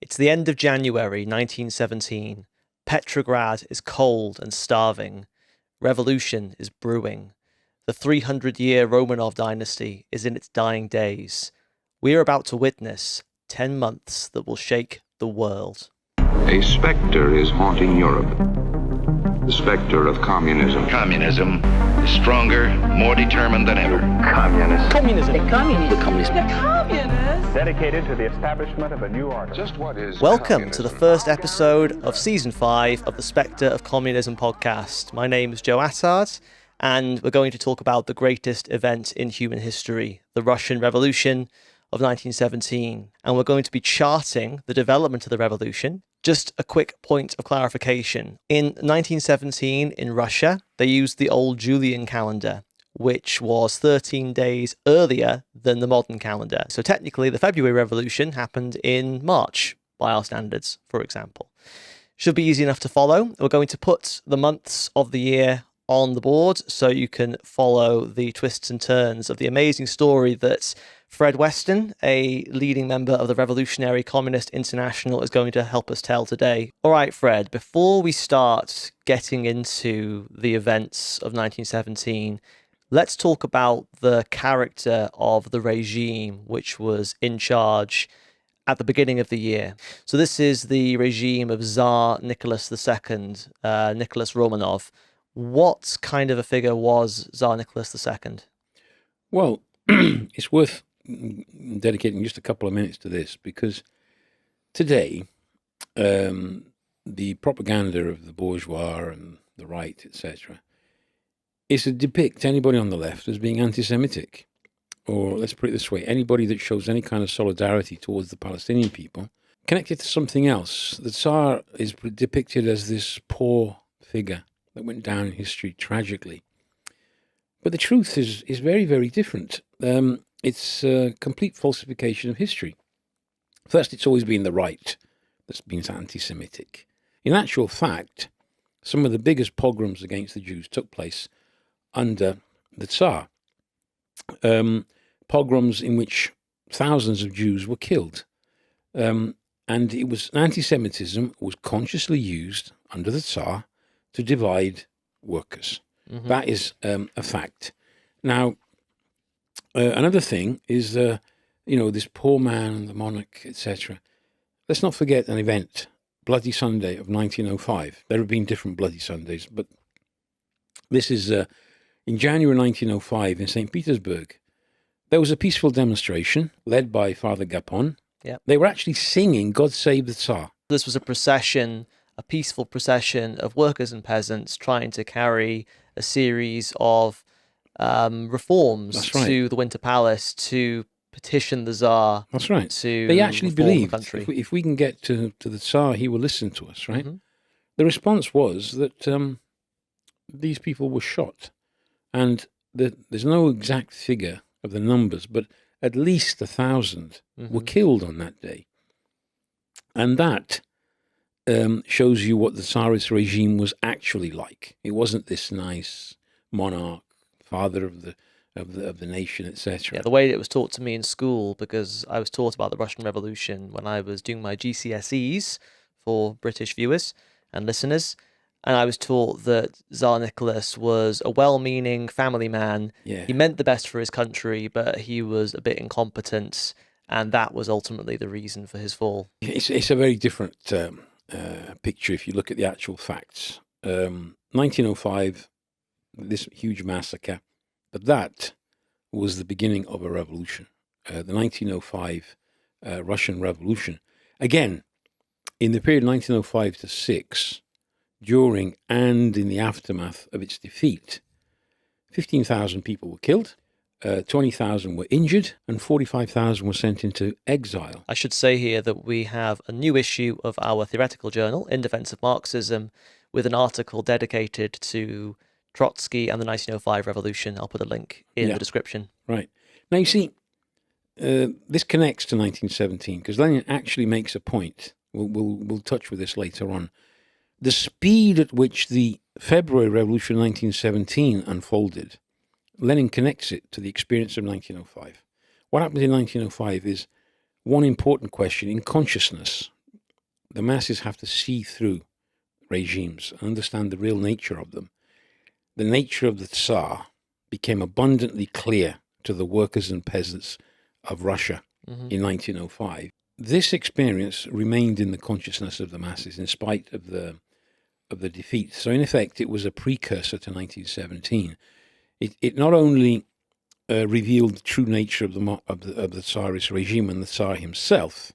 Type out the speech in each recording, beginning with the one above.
It's the end of January 1917. Petrograd is cold and starving. Revolution is brewing. The 300-year Romanov dynasty is in its dying days. We are about to witness 10 months that will shake the world. A spectre is haunting Europe. The spectre of communism. Communism is stronger, more determined than ever. Communist. Communism. The communist. The communist. The communist. Dedicated to the establishment of a new order. Just what is Welcome communism? to the first episode of Season 5 of the Spectre of Communism podcast. My name is Joe Attard, and we're going to talk about the greatest event in human history, the Russian Revolution of 1917. And we're going to be charting the development of the revolution. Just a quick point of clarification. In 1917 in Russia, they used the old Julian calendar, which was 13 days earlier than the modern calendar. So technically, the February Revolution happened in March, by our standards, for example. Should be easy enough to follow. We're going to put the months of the year on the board so you can follow the twists and turns of the amazing story that Fred Weston, a leading member of the Revolutionary Communist International, is going to help us tell today. All right, Fred, before we start getting into the events of 1917, let's talk about the character of the regime which was in charge at the beginning of the year. So this is the regime of Tsar Nicholas II, Nicholas Romanov. What kind of a figure was Tsar Nicholas II? Well, it's worth dedicating just a couple of minutes to this, because today the propaganda of the bourgeois and the right, etc., is to depict anybody on the left as being anti-Semitic, or let's put it this way, anybody that shows any kind of solidarity towards the Palestinian people connected to something else. The Tsar is depicted as this poor figure that went down in history tragically. But the truth is very, very different. It's a complete falsification of history. First, it's always been the right that's been anti-Semitic. In actual fact, some of the biggest pogroms against the Jews took place under the Tsar. Pogroms in which thousands of Jews were killed. And it was anti-Semitism was consciously used under the Tsar to divide workers. Mm-hmm. That is a fact. Now, another thing is, this poor man, the monarch, etc. Let's not forget an event, Bloody Sunday of 1905. There have been different Bloody Sundays, but this is in January 1905 in St. Petersburg. There was a peaceful demonstration led by Father Gapon. Yep. They were actually singing God Save the Tsar. This was a procession, a peaceful procession of workers and peasants trying to carry a series of reforms to the Winter Palace to petition the Tsar. That's right. They actually believed if we can get to the Tsar, he will listen to us, right? Mm-hmm. The response was that these people were shot, and there's no exact figure of the numbers, but at least 1,000 were killed on that day. And that shows you what the Tsarist regime was actually like. It wasn't this nice monarch, father of the nation, etc. Yeah, the way it was taught to me in school, because I was taught about the Russian Revolution when I was doing my GCSEs for British viewers and listeners, and I was taught that Tsar Nicholas was a well-meaning family man. Yeah. He meant the best for his country, but he was a bit incompetent, and that was ultimately the reason for his fall. It's a very different picture if you look at the actual facts. 1905, this huge massacre, but that was the beginning of a revolution. The 1905 Russian Revolution. Again, in the period 1905 to 6, during and in the aftermath of its defeat, 15,000 people were killed, 20,000 were injured, and 45,000 were sent into exile. I should say here that we have a new issue of our theoretical journal, In Defense of Marxism, with an article dedicated to Trotsky and the 1905 revolution. I'll put a link in the description. Right. Now, you see, this connects to 1917, because Lenin actually makes a point. We'll touch with this later on. The speed at which the February Revolution 1917 unfolded, Lenin connects it to the experience of 1905. What happened in 1905 is one important question in consciousness the masses have to see through regimes and understand the real nature of them. The nature of the Tsar became abundantly clear to the workers and peasants of Russia in 1905. This experience remained in the consciousness of the masses in spite of the defeat. So in effect, it was a precursor to 1917. It not only revealed the true nature of the Tsarist regime and the Tsar himself.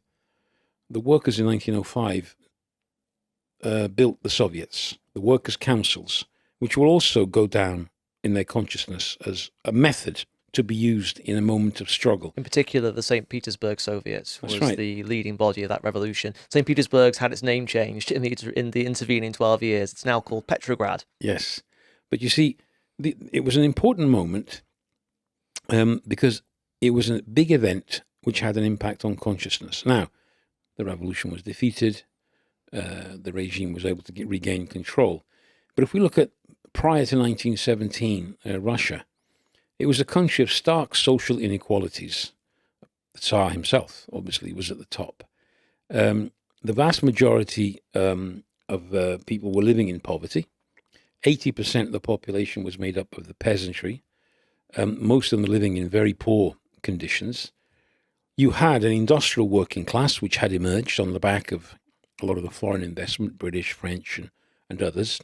The workers in 1905 built the Soviets, the workers' councils, which will also go down in their consciousness as a method to be used in a moment of struggle. In particular, the St. Petersburg Soviet was right. the leading body of that revolution. St. Petersburg's had its name changed in the intervening 12 years. It's now called Petrograd. Yes. But you see, it was an important moment because it was a big event which had an impact on consciousness. Now, the revolution was defeated. The regime was able to regain control. But if we look at prior to 1917, Russia, it was a country of stark social inequalities. The Tsar himself, obviously, was at the top. The vast majority of people were living in poverty. 80% of the population was made up of the peasantry. Most of them living in very poor conditions. You had an industrial working class, which had emerged on the back of a lot of the foreign investment, British, French, and others.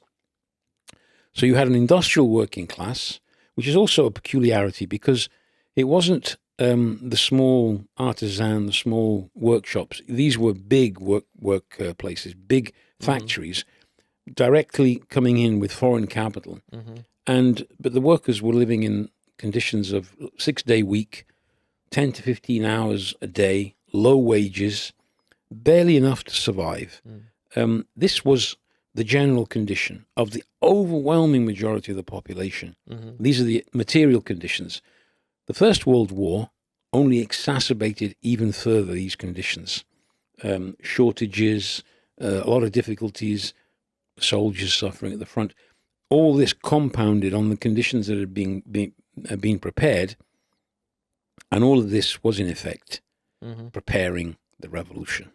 So you had an industrial working class, which is also a peculiarity because it wasn't the small artisan, the small workshops. These were big work places, big factories, directly coming in with foreign capital. But the workers were living in conditions of 6-day week, 10 to 15 hours a day, low wages, barely enough to survive. This was the general condition of the overwhelming majority of the population. These are the material conditions. The First World War only exacerbated even further these conditions. Shortages, a lot of difficulties, soldiers suffering at the front. All this compounded on the conditions that had been prepared, and all of this was in effect preparing the revolution.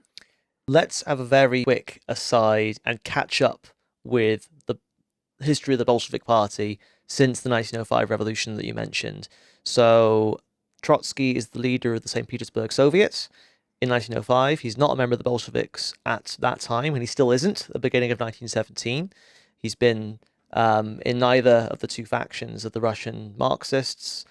Let's have a very quick aside and catch up with the history of the Bolshevik Party since the 1905 revolution that you mentioned. So Trotsky is the leader of the St. Petersburg Soviet in 1905. He's not a member of the Bolsheviks at that time, and he still isn't at the beginning of 1917. He's been in neither of the two factions of the Russian Marxists,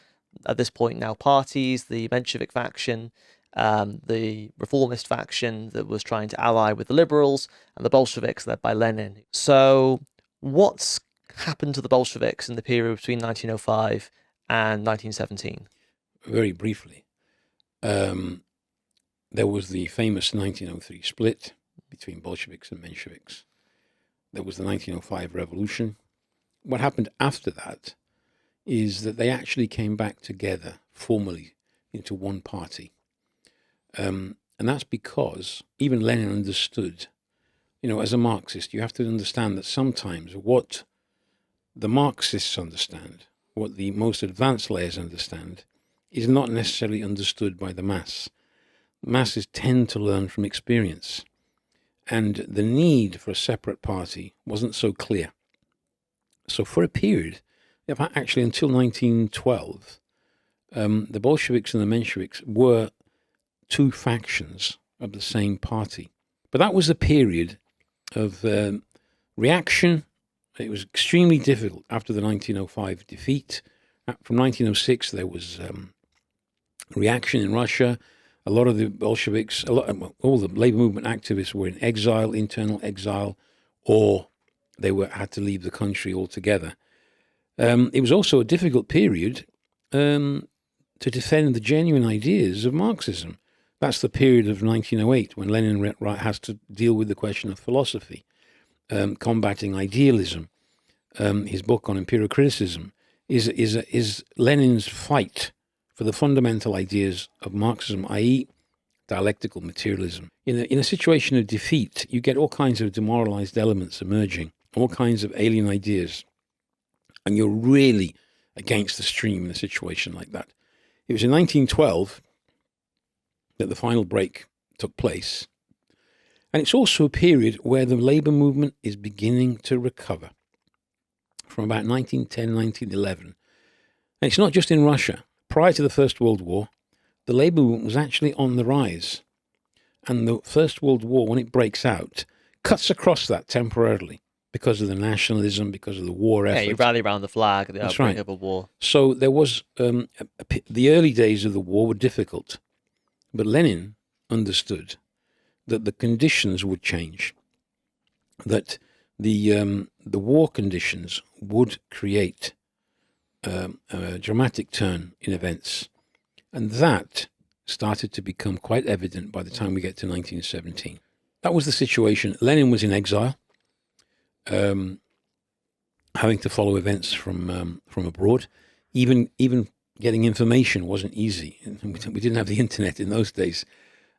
at this point now parties, the Menshevik faction, the reformist faction that was trying to ally with the liberals, and the Bolsheviks led by Lenin. So what's happened to the Bolsheviks in the period between 1905 and 1917? Very briefly, there was the famous 1903 split between Bolsheviks and Mensheviks. There was the 1905 revolution. What happened after that is that they actually came back together formally into one party. And that's because even Lenin understood, as a Marxist, you have to understand that sometimes what the Marxists understand, what the most advanced layers understand, is not necessarily understood by the mass. Masses tend to learn from experience. And the need for a separate party wasn't so clear. So for a period, actually until 1912, the Bolsheviks and the Mensheviks were two factions of the same party. But that was a period of reaction. It was extremely difficult after the 1905 defeat. From 1906, there was reaction in Russia. A lot of the Bolsheviks, all the labor movement activists were in exile, internal exile, or they had to leave the country altogether. It was also a difficult period to defend the genuine ideas of Marxism. That's the period of 1908 when Lenin has to deal with the question of philosophy, combating idealism. His book on imperial criticism is Lenin's fight for the fundamental ideas of Marxism, i.e. dialectical materialism. In a situation of defeat, you get all kinds of demoralized elements emerging, all kinds of alien ideas, and you're really against the stream in a situation like that. It was in 1912 that the final break took place, And it's also a period where the labor movement is beginning to recover from about 1910, 1911. And it's not just in Russia. Prior to the First World War, the labor movement was actually on the rise. And the First World War, when it breaks out, cuts across that temporarily because of the nationalism, because of the war effort. Yeah, you rally around the flag at the That's outbreak right. of a war. So there was, the early days of the war were difficult. But Lenin understood that the conditions would change, that the war conditions would create a dramatic turn in events. And that started to become quite evident by the time we get to 1917. That was the situation. Lenin was in exile, having to follow events from abroad. Even getting information wasn't easy. We didn't have the internet in those days.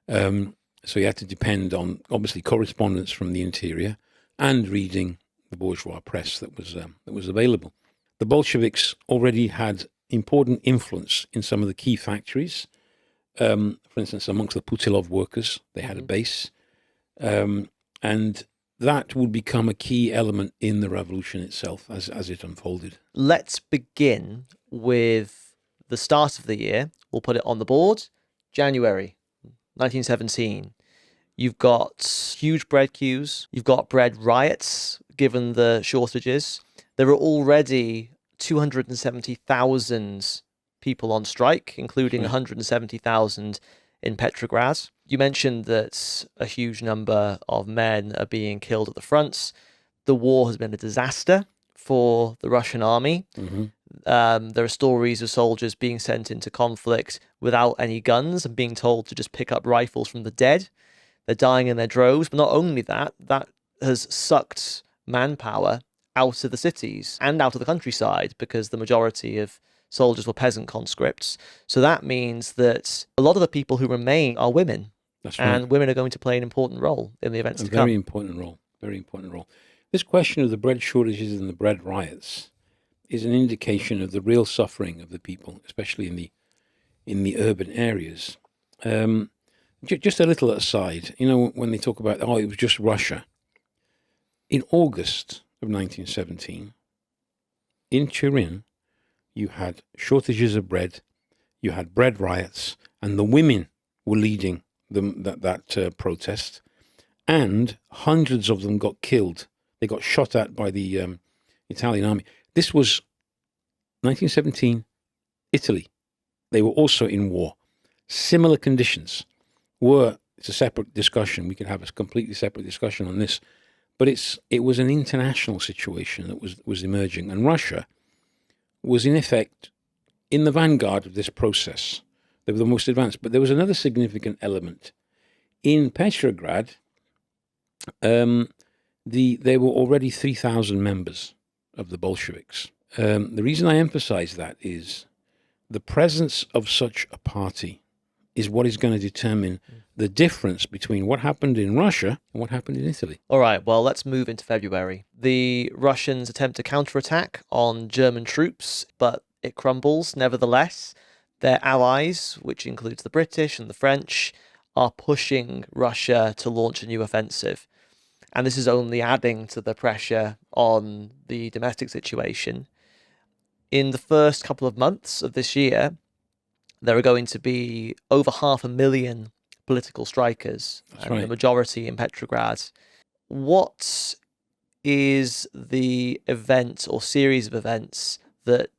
So he had to depend on, obviously, correspondence from the interior and reading the bourgeois press that was available. The Bolsheviks already had important influence in some of the key factories. For instance, amongst the Putilov workers, they had a base. And that would become a key element in the revolution itself as it unfolded. Let's begin with the start of the year. We'll put it on the board. January 1917. You've got huge bread queues. You've got bread riots, given the shortages. There are already 270,000 people on strike, including 170,000 in Petrograd. You mentioned that a huge number of men are being killed at the fronts. The war has been a disaster for the Russian army. There are stories of soldiers being sent into conflict without any guns and being told to just pick up rifles from the dead. They're dying in their droves. But not only that, that has sucked manpower out of the cities and out of the countryside because the majority of soldiers were peasant conscripts. So that means that a lot of the people who remain are women. That's right. And women are going to play an important role in the events to come. Very important role. Very important role. This question of the bread shortages and the bread riots is an indication of the real suffering of the people, especially in the urban areas. Just a little aside, when they talk about, it was just Russia. In August of 1917, in Turin, you had shortages of bread, you had bread riots, and the women were leading that protest, and hundreds of them got killed. They got shot at by the Italian army. This was 1917, Italy. They were also in war. Similar conditions. It's a separate discussion. We could have a completely separate discussion on this. But it was an international situation that was emerging. And Russia was, in effect, in the vanguard of this process. They were the most advanced. But there was another significant element. In Petrograd, there were already 3,000 members of the Bolsheviks. The reason I emphasize that is the presence of such a party is what is going to determine the difference between what happened in Russia and what happened in Italy. All right, well, let's move into February. The Russians attempt to counterattack on German troops, but it crumbles nevertheless. Their allies, which includes the British and the French, are pushing Russia to launch a new offensive. And this is only adding to the pressure on the domestic situation. In the first couple of months of this year, there are going to be over 500,000 political strikers, the majority in Petrograd. What is the event or series of events that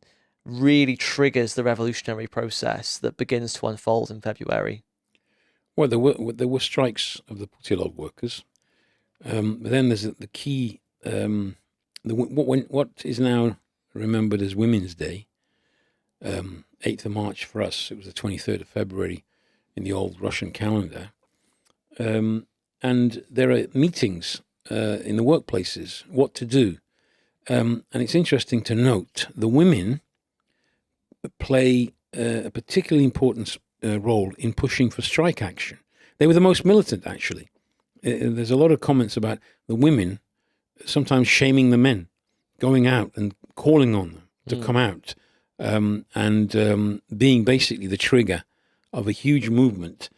really triggers the revolutionary process that begins to unfold in February? Well, there were strikes of the Putilov workers. But then there's the key, what is now remembered as Women's Day, 8th of March for us. It was the 23rd of February in the old Russian calendar. And there are meetings in the workplaces, what to do. And it's interesting to note the women play a particularly important role in pushing for strike action. They were the most militant, actually. There's a lot of comments about the women sometimes shaming the men, going out and calling on them to come out, and being basically the trigger of a huge movement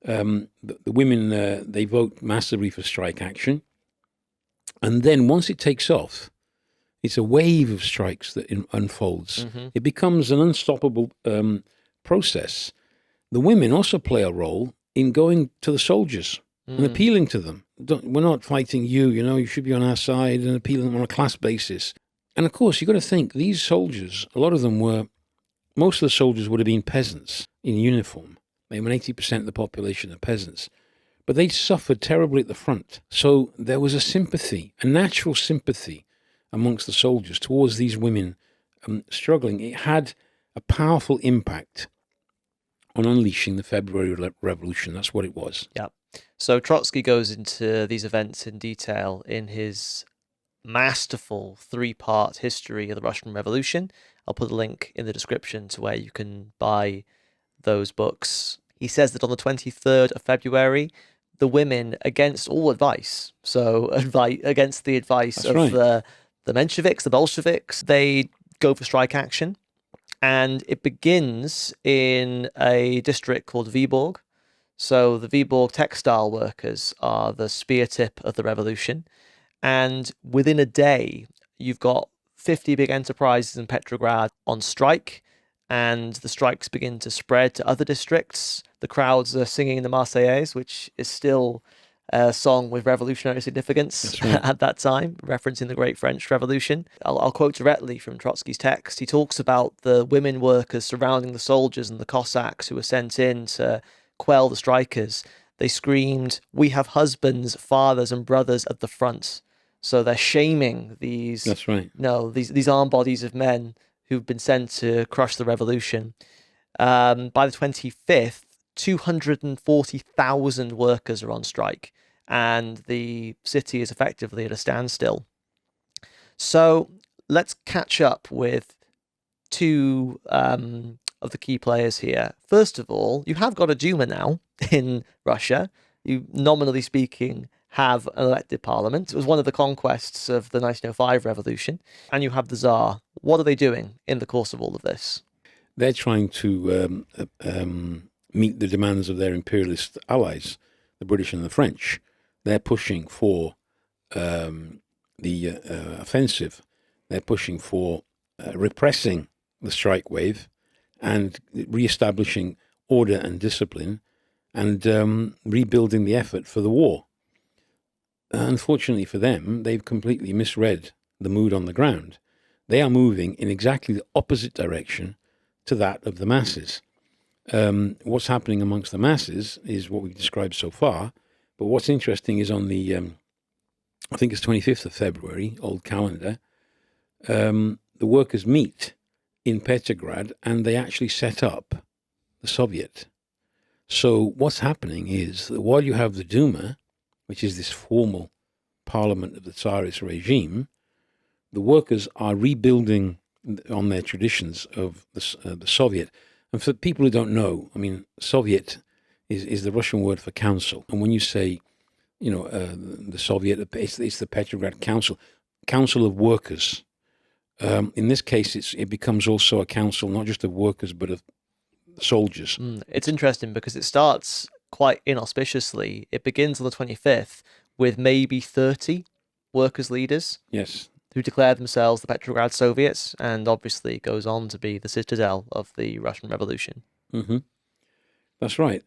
The women, they vote massively for strike action. And then once it takes off, it's a wave of strikes that unfolds. Mm-hmm. It becomes an unstoppable process. The women also play a role in going to the soldiers and appealing to them. We're not fighting you, you should be on our side, and appealing on a class basis. And of course, you've got to think, these soldiers, a lot of them most of the soldiers would have been peasants in uniform. Maybe 80% of the population are peasants. But they suffered terribly at the front. So there was a sympathy, a natural sympathy amongst the soldiers towards these women struggling. It had a powerful impact on unleashing the February Revolution. That's what it was. Yeah. So Trotsky goes into these events in detail in his masterful 3-part history of the Russian Revolution. I'll put a link in the description to where you can buy those books. He says that on the 23rd of February, the women, against all advice, so against the advice That's of right. the Mensheviks, the Bolsheviks, they go for strike action. And it begins in a district called Vyborg. So the Vyborg textile workers are the spear tip of the revolution. And within a day, you've got 50 big enterprises in Petrograd on strike, and the strikes begin to spread to other districts. The crowds are singing the Marseillaise, which is still a song with revolutionary significance at that time, referencing the Great French Revolution. I'll quote directly from Trotsky's text. He talks about the women workers surrounding the soldiers and the Cossacks who were sent in to quell the strikers. They screamed, "We have husbands, fathers, and brothers at the front." So they're shaming these, That's right. these armed bodies of men who've been sent to crush the revolution. By the 25th, 240,000 workers are on strike, and the city is effectively at a standstill. So let's catch up with two of the key players here. First of all, you have got a Duma now in Russia. You, nominally speaking, have an elected parliament. It was one of the conquests of the 1905 revolution. And you have the Tsar. What are they doing in the course of all of this? They're trying to meet the demands of their imperialist allies, the British and the French. They're pushing for the offensive. They're pushing for repressing the strike wave and re-establishing order and discipline and rebuilding the effort for the war. Unfortunately for them, they've completely misread the mood on the ground. They are moving in exactly the opposite direction to that of the masses. What's happening amongst the masses is what we've described so far, but what's interesting is on the, I think it's 25th of February, old calendar, the workers meet in Petrograd and they actually set up the Soviet. So what's happening is that while you have the Duma, which is this formal parliament of the Tsarist regime, the workers are rebuilding on their traditions of the Soviet. And for people who don't know, I mean, Soviet is the Russian word for council. And when you say, the Soviet, it's the Petrograd Council of Workers. In this case, it becomes also a council, not just of workers, but of soldiers. It's interesting because it starts quite inauspiciously. It begins on the 25th with maybe 30 workers' leaders. Yes. Who declare themselves the Petrograd Soviets, and obviously goes on to be the citadel of the Russian Revolution. Mm-hmm. That's right.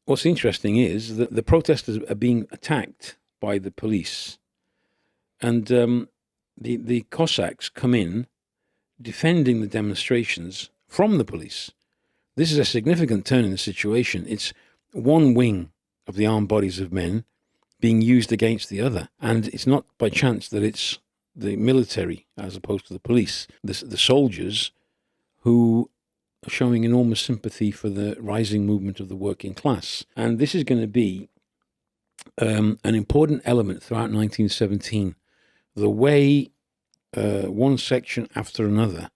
What's interesting is that the protesters are being attacked by the police, and the Cossacks come in defending the demonstrations from the police. This is a significant turn in the situation. It's one wing of the armed bodies of men being used against the other. And it's not by chance that it's the military as opposed to the police, the soldiers who are showing enormous sympathy for the rising movement of the working class. And this is going to be an important element throughout 1917. The way one section after another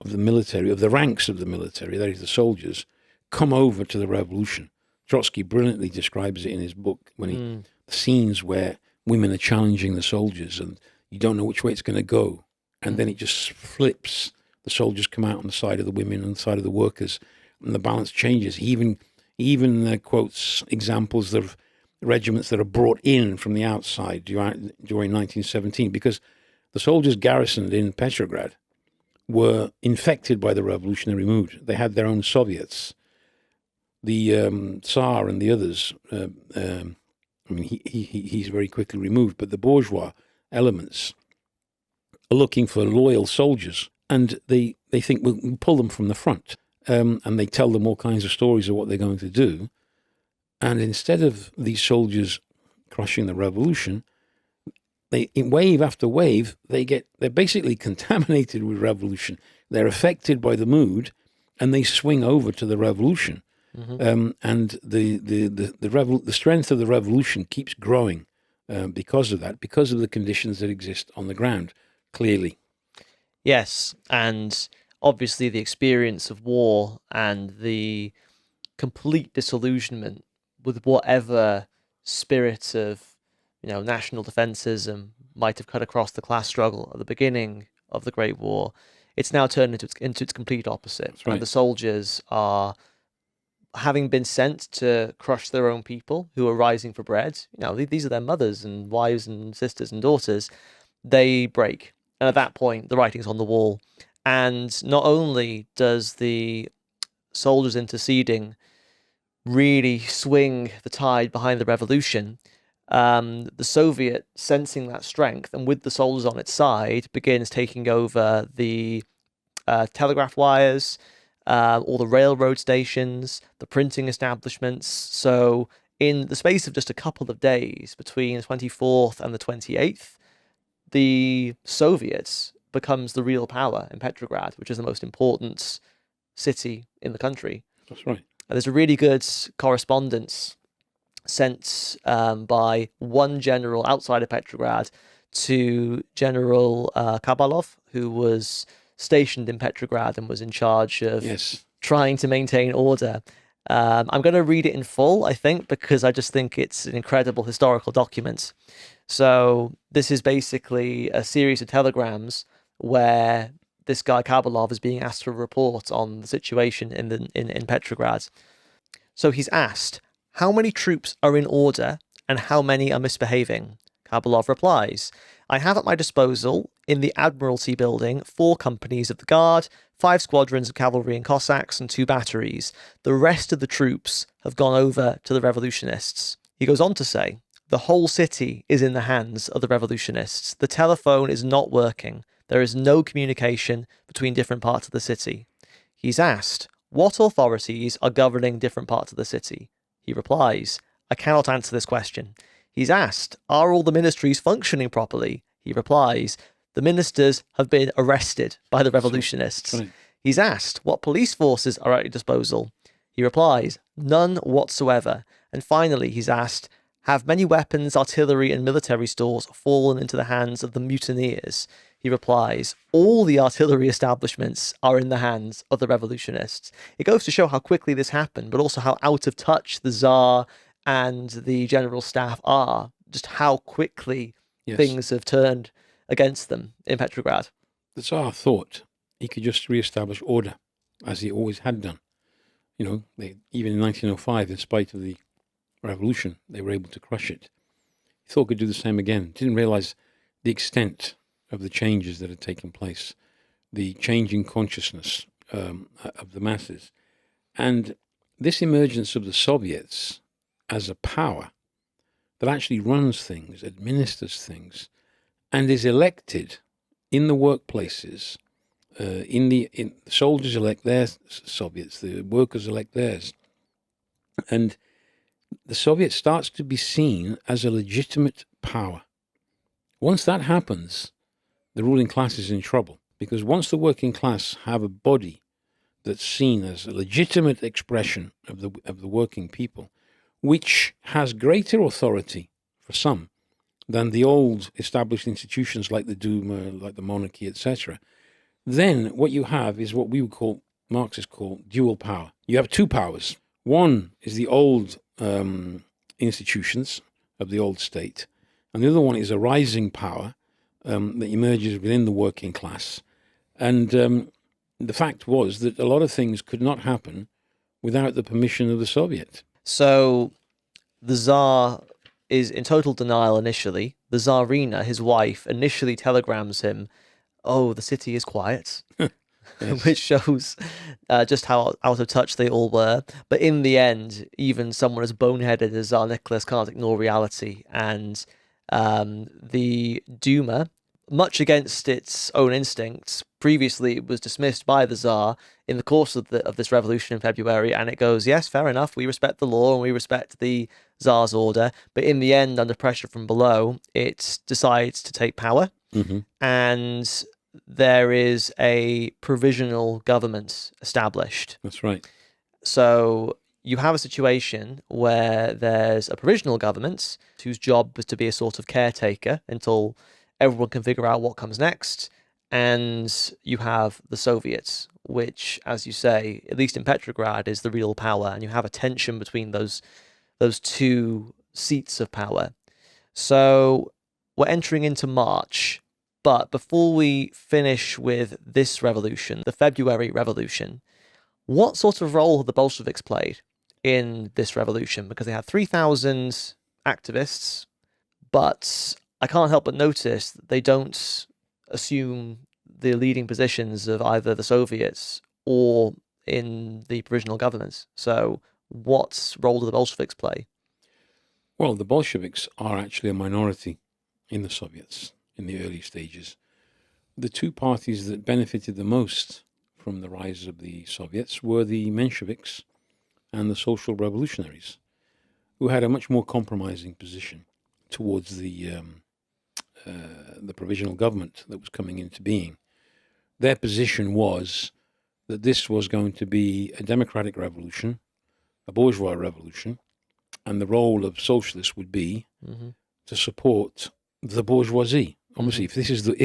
of the military, of the ranks of the military, that is the soldiers, come over to the revolution. Trotsky brilliantly describes it in his book when he the scenes where women are challenging the soldiers and you don't know which way it's going to go. And then it just flips. The soldiers come out on the side of the women and the side of the workers, and the balance changes. He He even quotes examples of regiments that are brought in from the outside during 1917, because the soldiers garrisoned in Petrograd were infected by the revolutionary mood. They had their own Soviets. The Tsar and the others, he's very quickly removed, but the bourgeois elements are looking for loyal soldiers, and they think we'll pull them from the front. And they tell them all kinds of stories of what they're going to do. And instead of these soldiers crushing the revolution, in wave after wave, they're basically contaminated with revolution. They're affected by the mood, and they swing over to the revolution. Mm-hmm. And the strength of the revolution keeps growing because of that, because of the conditions that exist on the ground, clearly. Yes, and obviously the experience of war and the complete disillusionment with whatever spirit of, national defencism might have cut across the class struggle at the beginning of the Great War, it's now turned into its complete opposite. Right. And the soldiers are, having been sent to crush their own people who are rising for bread, these are their mothers and wives and sisters and daughters, they break. And at that point, the writing's on the wall. And not only does the soldiers interceding really swing the tide behind the revolution, the Soviet, sensing that strength and with the soldiers on its side, begins taking over the telegraph wires, all the railroad stations, the printing establishments. So in the space of just a couple of days between the 24th and the 28th, the Soviets becomes the real power in Petrograd, which is the most important city in the country. That's right. And there's a really good correspondence sent by one general outside of Petrograd to General Kabalov, who was stationed in Petrograd and was in charge of trying to maintain order. I'm going to read it in full, I think, because I just think it's an incredible historical document. So this is basically a series of telegrams where this guy Kabalov is being asked to report on the situation in Petrograd. So he's asked, how many troops are in order and how many are misbehaving? Kabalov replies, I have at my disposal, in the Admiralty building, 4 companies of the Guard, 5 squadrons of cavalry and Cossacks, and 2 batteries. The rest of the troops have gone over to the revolutionists. He goes on to say, the whole city is in the hands of the revolutionists. The telephone is not working. There is no communication between different parts of the city. He's asked, what authorities are governing different parts of the city? He replies, I cannot answer this question. He's asked, are all the ministries functioning properly? He replies, the ministers have been arrested by the revolutionists. Right. He's asked, what police forces are at your disposal? He replies, none whatsoever. And finally, he's asked, have many weapons, artillery, and military stores fallen into the hands of the mutineers? He replies, all the artillery establishments are in the hands of the revolutionists. It goes to show how quickly this happened, but also how out of touch the Tsar and the general staff are, just how quickly things have turned against them in Petrograd. The Tsar thought he could just re-establish order, as he always had done. Even in 1905, in spite of the revolution, they were able to crush it. He thought he could do the same again. Didn't realize the extent of the changes that had taken place, the changing consciousness of the masses. And this emergence of the Soviets as a power that actually runs things, administers things, and is elected in the workplaces. The soldiers elect their Soviets, the workers elect theirs. And the Soviet starts to be seen as a legitimate power. Once that happens, the ruling class is in trouble, because once the working class have a body that's seen as a legitimate expression of the working people, which has greater authority for some than the old established institutions like the Duma, like the monarchy, etc., then what you have is what we would call, Marxists call, dual power. You have 2 powers. One is the old institutions of the old state, and the other one is a rising power that emerges within the working class. And the fact was that a lot of things could not happen without the permission of the Soviet. So the Tsar is in total denial initially. The Tsarina, his wife, initially telegrams him, "Oh, the city is quiet," Yes. which shows just how out of touch they all were. But in the end, even someone as boneheaded as Tsar Nicholas can't ignore reality. And the Duma, much against its own instincts, previously it was dismissed by the Tsar in the course of this revolution in February, and it goes, yes, fair enough, we respect the law and we respect the Tsar's order, but in the end, under pressure from below, it decides to take power, and there is a provisional government established. That's right. So you have a situation where there's a provisional government whose job is to be a sort of caretaker until everyone can figure out what comes next. And you have the Soviets, which, as you say, at least in Petrograd, is the real power. And you have a tension between those two seats of power. So we're entering into March. But before we finish with this revolution, the February Revolution, what sort of role have the Bolsheviks played in this revolution? Because they had 3,000 activists, but I can't help but notice that they don't assume the leading positions of either the Soviets or in the provisional governments. So what role do the Bolsheviks play? Well, the Bolsheviks are actually a minority in the Soviets in the early stages. The two parties that benefited the most from the rise of the Soviets were the Mensheviks and the Social Revolutionaries, who had a much more compromising position towards the provisional government that was coming into being. Their position was that this was going to be a democratic revolution, a bourgeois revolution, and the role of socialists would be to support the bourgeoisie. Obviously, if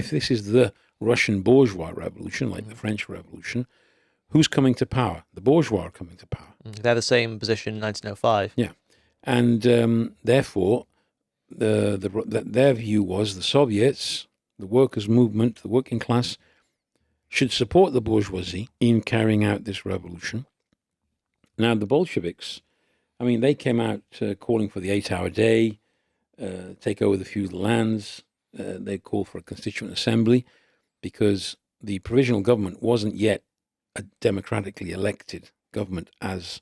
this is the Russian bourgeois revolution, like the French Revolution, who's coming to power? The bourgeois are coming to power. They're the same position in 1905. Yeah, and therefore, their view was the Soviets, the workers' movement, the working class, should support the bourgeoisie in carrying out this revolution. Now, the Bolsheviks, I mean, they came out calling for the 8-hour day, take over the feudal lands. They called for a constituent assembly because the provisional government wasn't yet a democratically elected government as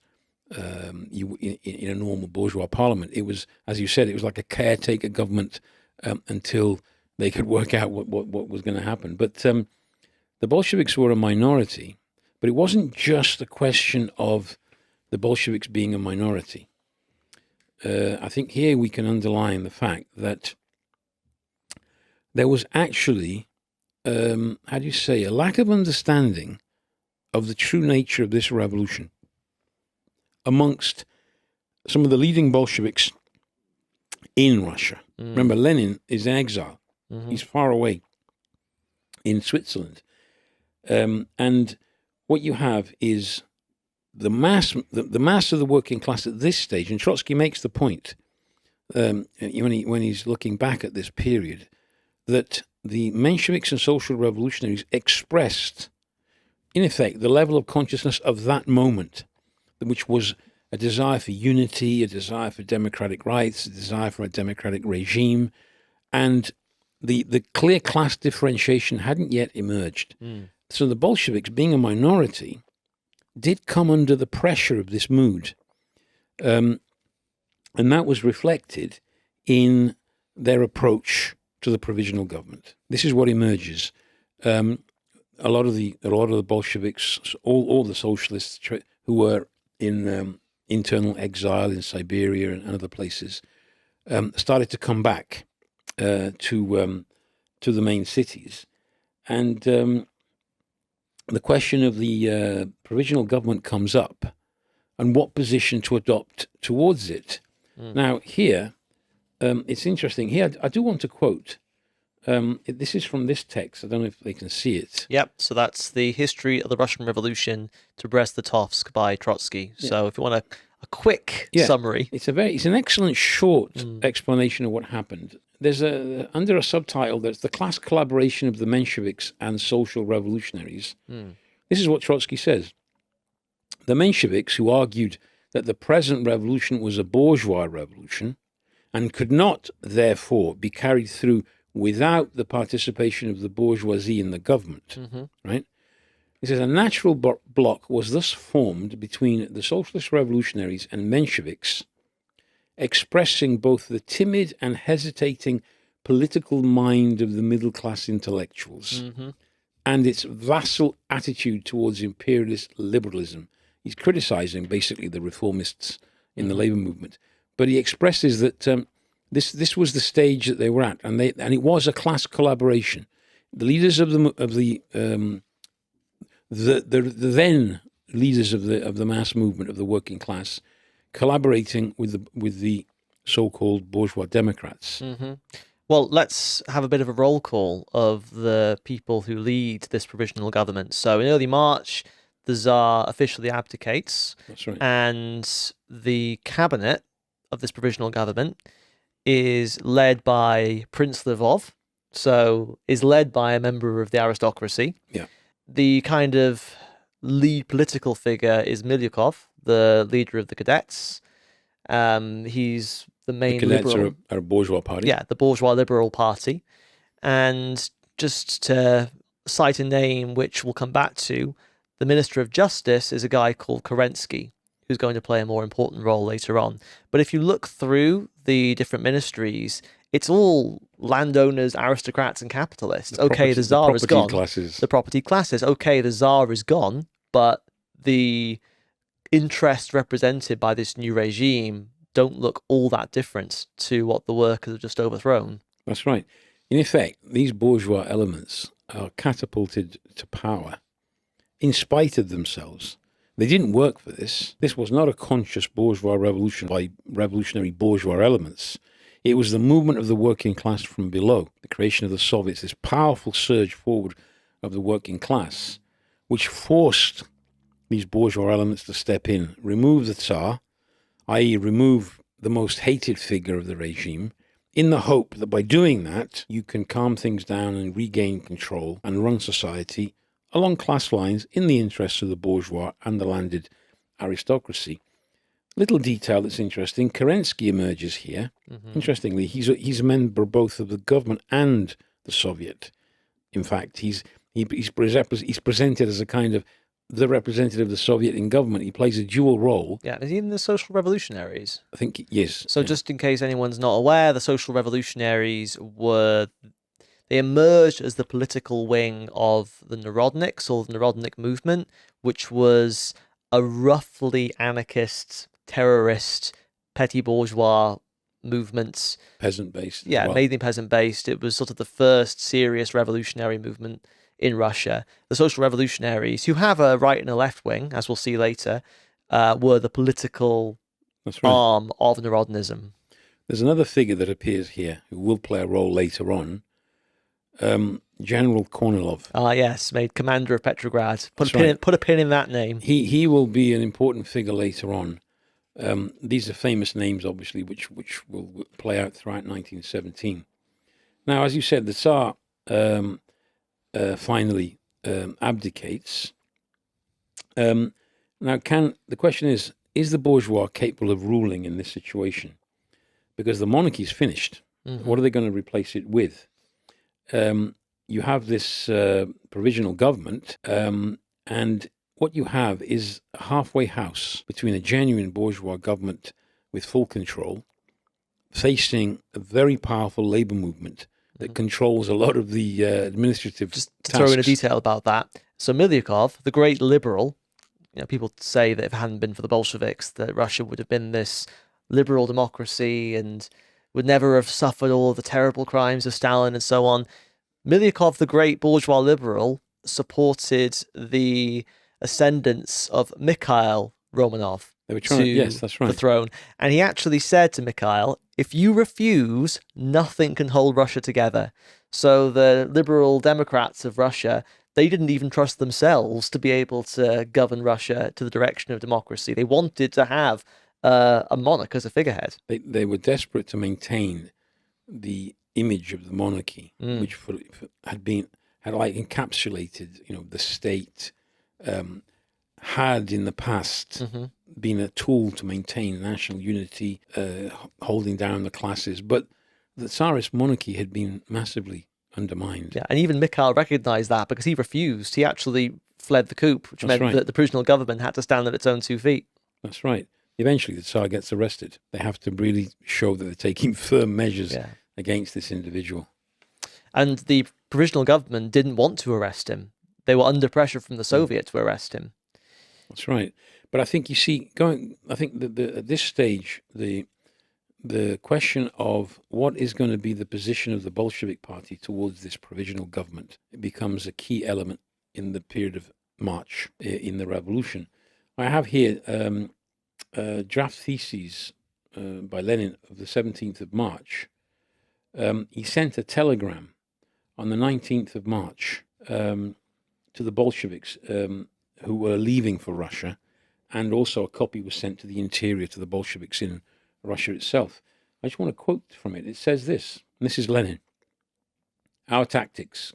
in a normal bourgeois parliament. It was, as you said, it was like a caretaker government until they could work out what was going to happen. But the Bolsheviks were a minority, but it wasn't just a question of the Bolsheviks being a minority. I think here we can underline the fact that there was actually, a lack of understanding of the true nature of this revolution amongst some of the leading Bolsheviks in Russia. Remember, Lenin is in exile. He's far away in Switzerland. And what you have is the mass of the working class at this stage, and Trotsky makes the point when he's looking back at this period, that the Mensheviks and Social Revolutionaries expressed, in effect, the level of consciousness of that moment, which was a desire for unity, a desire for democratic rights, a desire for a democratic regime, and the clear class differentiation hadn't yet emerged. So the Bolsheviks, being a minority, did come under the pressure of this mood. And that was reflected in their approach to the provisional government. This is what emerges. A lot of the Bolsheviks, all the socialists who were in internal exile in Siberia and other places, started to come back to the main cities, and the question of the provisional government comes up, and what position to adopt towards it. Now here, it's interesting. Here, I do want to quote. This is from this text. I don't know if they can see it. Yep. So that's the History of the Russian Revolution to Brest-Litovsk by Trotsky. Yeah. So if you want a quick summary, it's an excellent short explanation of what happened. There's under a subtitle that's the class collaboration of the Mensheviks and Social Revolutionaries. This is what Trotsky says. the Mensheviks, who argued that the present revolution was a bourgeois revolution and could not, therefore, be carried through without the participation of the bourgeoisie in the government, right? He says a natural block was thus formed between the socialist revolutionaries and Mensheviks, expressing both the timid and hesitating political mind of the middle-class intellectuals and its vassal attitude towards imperialist liberalism. He's criticizing basically the reformists in the labor movement, but he expresses that this was the stage that they were at, and it was a class collaboration. The leaders of the then leaders of the mass movement of the working class collaborating with the so-called bourgeois Democrats. Well, let's have a bit of a roll call of the people who lead this provisional government. So in early March, the Tsar officially abdicates. That's right. And the cabinet of this provisional government is led by Prince Lvov, so is led by a member of the aristocracy. Yeah. The kind of lead political figure is Milyukov, the leader of the cadets. He's the main The cadets liberal. are a bourgeois party. Yeah, the bourgeois liberal party. And just to cite a name which we'll come back to, the Minister of Justice is a guy called Kerensky, who's going to play a more important role later on. But if you look through the different ministries, it's all landowners, aristocrats, and capitalists. The Tsar is gone. The property classes. Okay, the Tsar is gone, but the interests represented by this new regime don't look all that different to what the workers have just overthrown. That's right. In effect, these bourgeois elements are catapulted to power in spite of themselves. They didn't work for this. This was not a conscious bourgeois revolution by revolutionary bourgeois elements. It was the movement of the working class from below, the creation of the Soviets, this powerful surge forward of the working class, which forced these bourgeois elements to step in, remove the Tsar, i.e. remove the most hated figure of the regime, in the hope that by doing that, you can calm things down and regain control and run society along class lines in the interests of the bourgeois and the landed aristocracy. Little detail that's interesting, Kerensky emerges here. Interestingly, he's a member both of the government and the Soviet. In fact, he's presented as a kind of the representative of the Soviet in government. He plays a dual role. Yeah, is he in the Social Revolutionaries? I think, yes. So just in case anyone's not aware, the Social Revolutionaries they emerged as the political wing of the Narodniks, or the Narodnik movement, which was a roughly anarchist, terrorist, petty bourgeois movement. Peasant-based. Yeah, mainly peasant-based. It was sort of the first serious revolutionary movement in Russia. The Social Revolutionaries, who have a right and a left wing, as we'll see later, were the political arm of Narodnism. There's another figure that appears here who will play a role later on, General Kornilov. Ah, yes, made commander of Petrograd. Put a pin in that name. He will be an important figure later on. These are famous names, obviously, which will play out throughout 1917. Now, as you said, the Tsar finally abdicates. Now, the question is the bourgeois capable of ruling in this situation? Because the monarchy is finished. What are they going to replace it with? You have this provisional government, and what you have is a halfway house between a genuine bourgeois government with full control, facing a very powerful labor movement that controls a lot of the administrative Just to tasks. throw in a detail about that. So Milyukov, the great liberal, people say that if it hadn't been for the Bolsheviks, that Russia would have been this liberal democracy and would never have suffered all the terrible crimes of Stalin and so on. Milyukov, the great bourgeois liberal, supported the ascendance of Mikhail Romanov They were trying yes, that's right. the throne. And he actually said to Mikhail, if you refuse, nothing can hold Russia together. So the liberal Democrats of Russia, they didn't even trust themselves to be able to govern Russia to the direction of democracy. They wanted to have a monarch as a figurehead. They were desperate to maintain the image of the monarchy, which had like encapsulated, the state, had in the past been a tool to maintain national unity, holding down the classes, but the Tsarist monarchy had been massively undermined. Yeah, and even Mikhail recognized that because he refused. He actually fled the coup, which meant that the provisional government had to stand on its own 2 feet. That's right. Eventually, the Tsar gets arrested. They have to really show that they're taking firm measures against this individual. And the provisional government didn't want to arrest him. They were under pressure from the Soviets to arrest him. That's right. But I think, you see, I think that at this stage, the question of what is going to be the position of the Bolshevik Party towards this provisional government, it becomes a key element in the period of March in the revolution. I have here draft theses by Lenin of the 17th of March. He sent a telegram on the 19th of March to the Bolsheviks who were leaving for Russia, and also a copy was sent to the interior to the Bolsheviks in Russia itself. I just want to quote from it. It says this, and this is Lenin. Our tactics: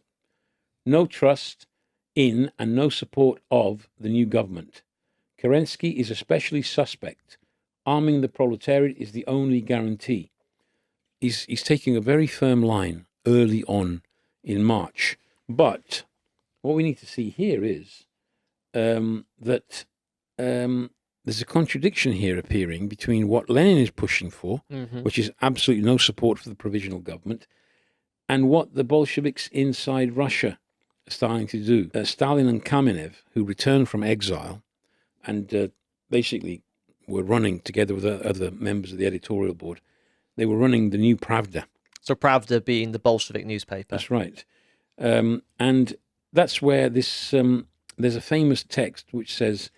no trust in and no support of the new government. Kerensky is especially suspect. Arming the proletariat is the only guarantee. He's taking a very firm line early on in March. But what we need to see here is that there's a contradiction here appearing between what Lenin is pushing for, which is absolutely no support for the provisional government, and what the Bolsheviks inside Russia are starting to do. Stalin and Kamenev, who returned from exile and basically were running together with other members of the editorial board, they were running the new Pravda. So Pravda being the Bolshevik newspaper. That's right. And that's where this there's a famous text which says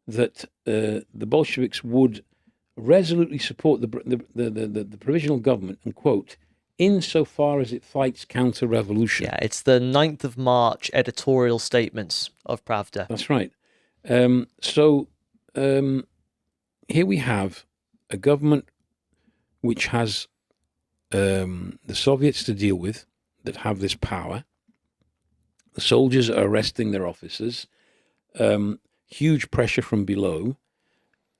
that the Bolsheviks would resolutely support the provisional government, and quote, insofar as it fights counter-revolution. Yeah, it's the 9th of March editorial statements of Pravda. That's right. So here we have a government which has the Soviets to deal with, that have this power. The soldiers are arresting their officers. Huge pressure from below.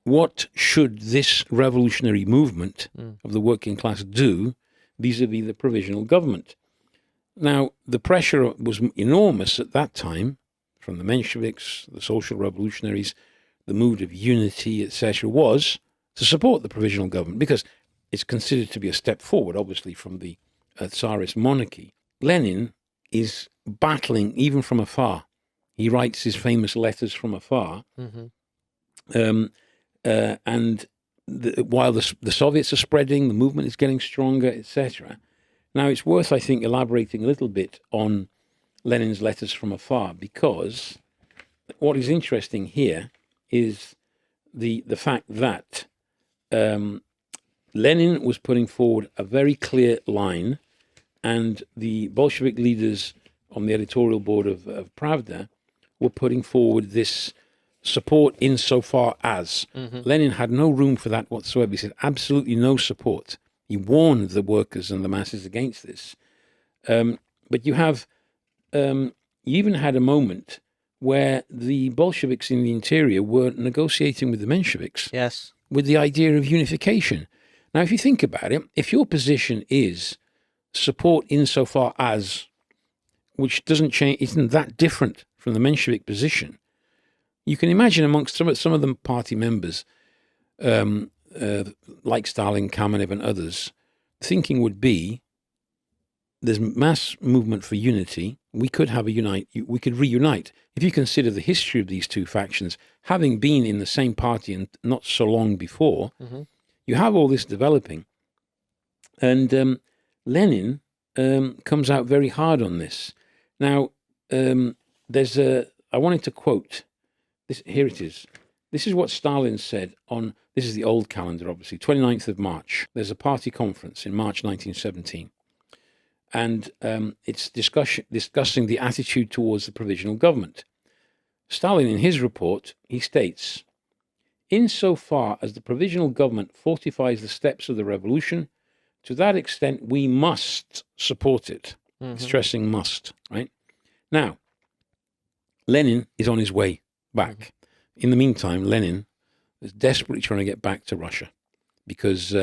What should this revolutionary movement of the working class do vis-a-vis the provisional government? Now, the pressure was enormous at that time from the Mensheviks, the social revolutionaries. The mood of unity, etc., was to support the provisional government because it's considered to be a step forward, obviously, from the Tsarist monarchy. Lenin is battling even from afar. He writes his famous letters from afar. And while the Soviets are spreading, the movement is getting stronger, etc. Now, it's worth, I think, elaborating a little bit on Lenin's letters from afar, because what is interesting here is the fact that Lenin was putting forward a very clear line, and the Bolshevik leaders on the editorial board of Pravda were putting forward this support insofar as. Lenin had no room for that whatsoever. He said absolutely no support. He warned the workers and the masses against this. But you have, you even had a moment where the Bolsheviks in the interior were negotiating with the Mensheviks. Yes. With the idea of unification. Now, if you think about it, if your position is support insofar as, which doesn't change, isn't that different from the Menshevik position, you can imagine amongst some of the party members, like Stalin, Kamenev, and others, thinking would be, there's mass movement for unity. We could have we could reunite. If you consider the history of these two factions, having been in the same party and not so long before, you have all this developing. And Lenin comes out very hard on this. Now, I wanted to quote this. Here it is. This is what Stalin said on, this is the old calendar, obviously, 29th of March. There's a party conference in March 1917. And it's discussing the attitude towards the provisional government. Stalin, in his report, he states, insofar as the provisional government fortifies the steps of the revolution, to that extent we must support it. Stressing must, right? Now, Lenin is on his way back in the meantime, Lenin is desperately trying to get back to Russia because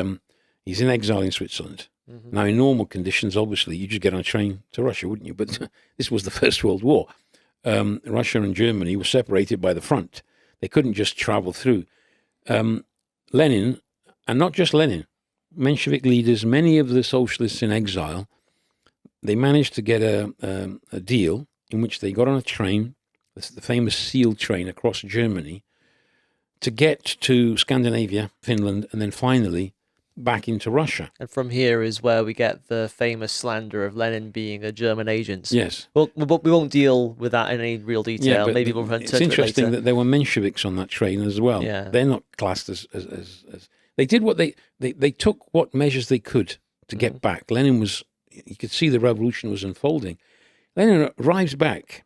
he's in exile in Switzerland. Mm-hmm. Now, in normal conditions, obviously, you just get on a train to Russia, wouldn't you? But this was the First World War. Russia and Germany were separated by the front. They couldn't just travel through. Lenin, and not just Lenin, Menshevik leaders, many of the socialists in exile, they managed to get a deal in which they got on a train, the famous SEAL train across Germany, to get to Scandinavia, Finland, and then finally back into Russia. And from here is where we get the famous slander of Lenin being a German agent. Yes. Well, we won't deal with that in any real detail. But maybe we'll return to it later. It's interesting that there were Mensheviks on that train as well. Yeah. They're not classed as they did what they took what measures they could to get back. Lenin was, you could see the revolution was unfolding. Lenin arrives back,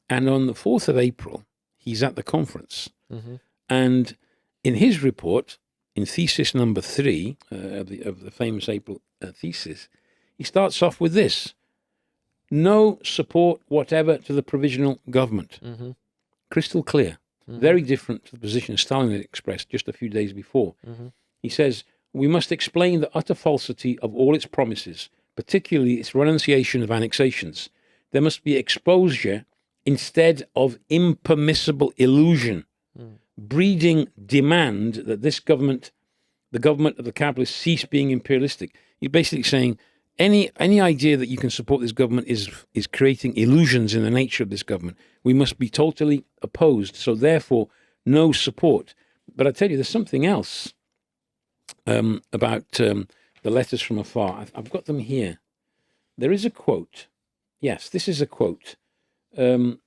and on the 4th of April, he's at the conference. Mm-hmm. And in his report, in thesis number 3 of the famous April thesis, he starts off with this: no support whatever to the provisional government. Mm-hmm. Crystal clear. Mm-hmm. Very different to the position Stalin had expressed just a few days before. Mm-hmm. He says, we must explain the utter falsity of all its promises, particularly its renunciation of annexations. There must be exposure instead of impermissible illusion, breeding demand that this government, the government of the capitalists, cease being imperialistic. You're basically saying any idea that you can support this government is creating illusions in the nature of this government. We must be totally opposed, so therefore no support. But I tell you, there's something else about the letters from afar. I've got them here. There is a quote. Yes, this is a quote from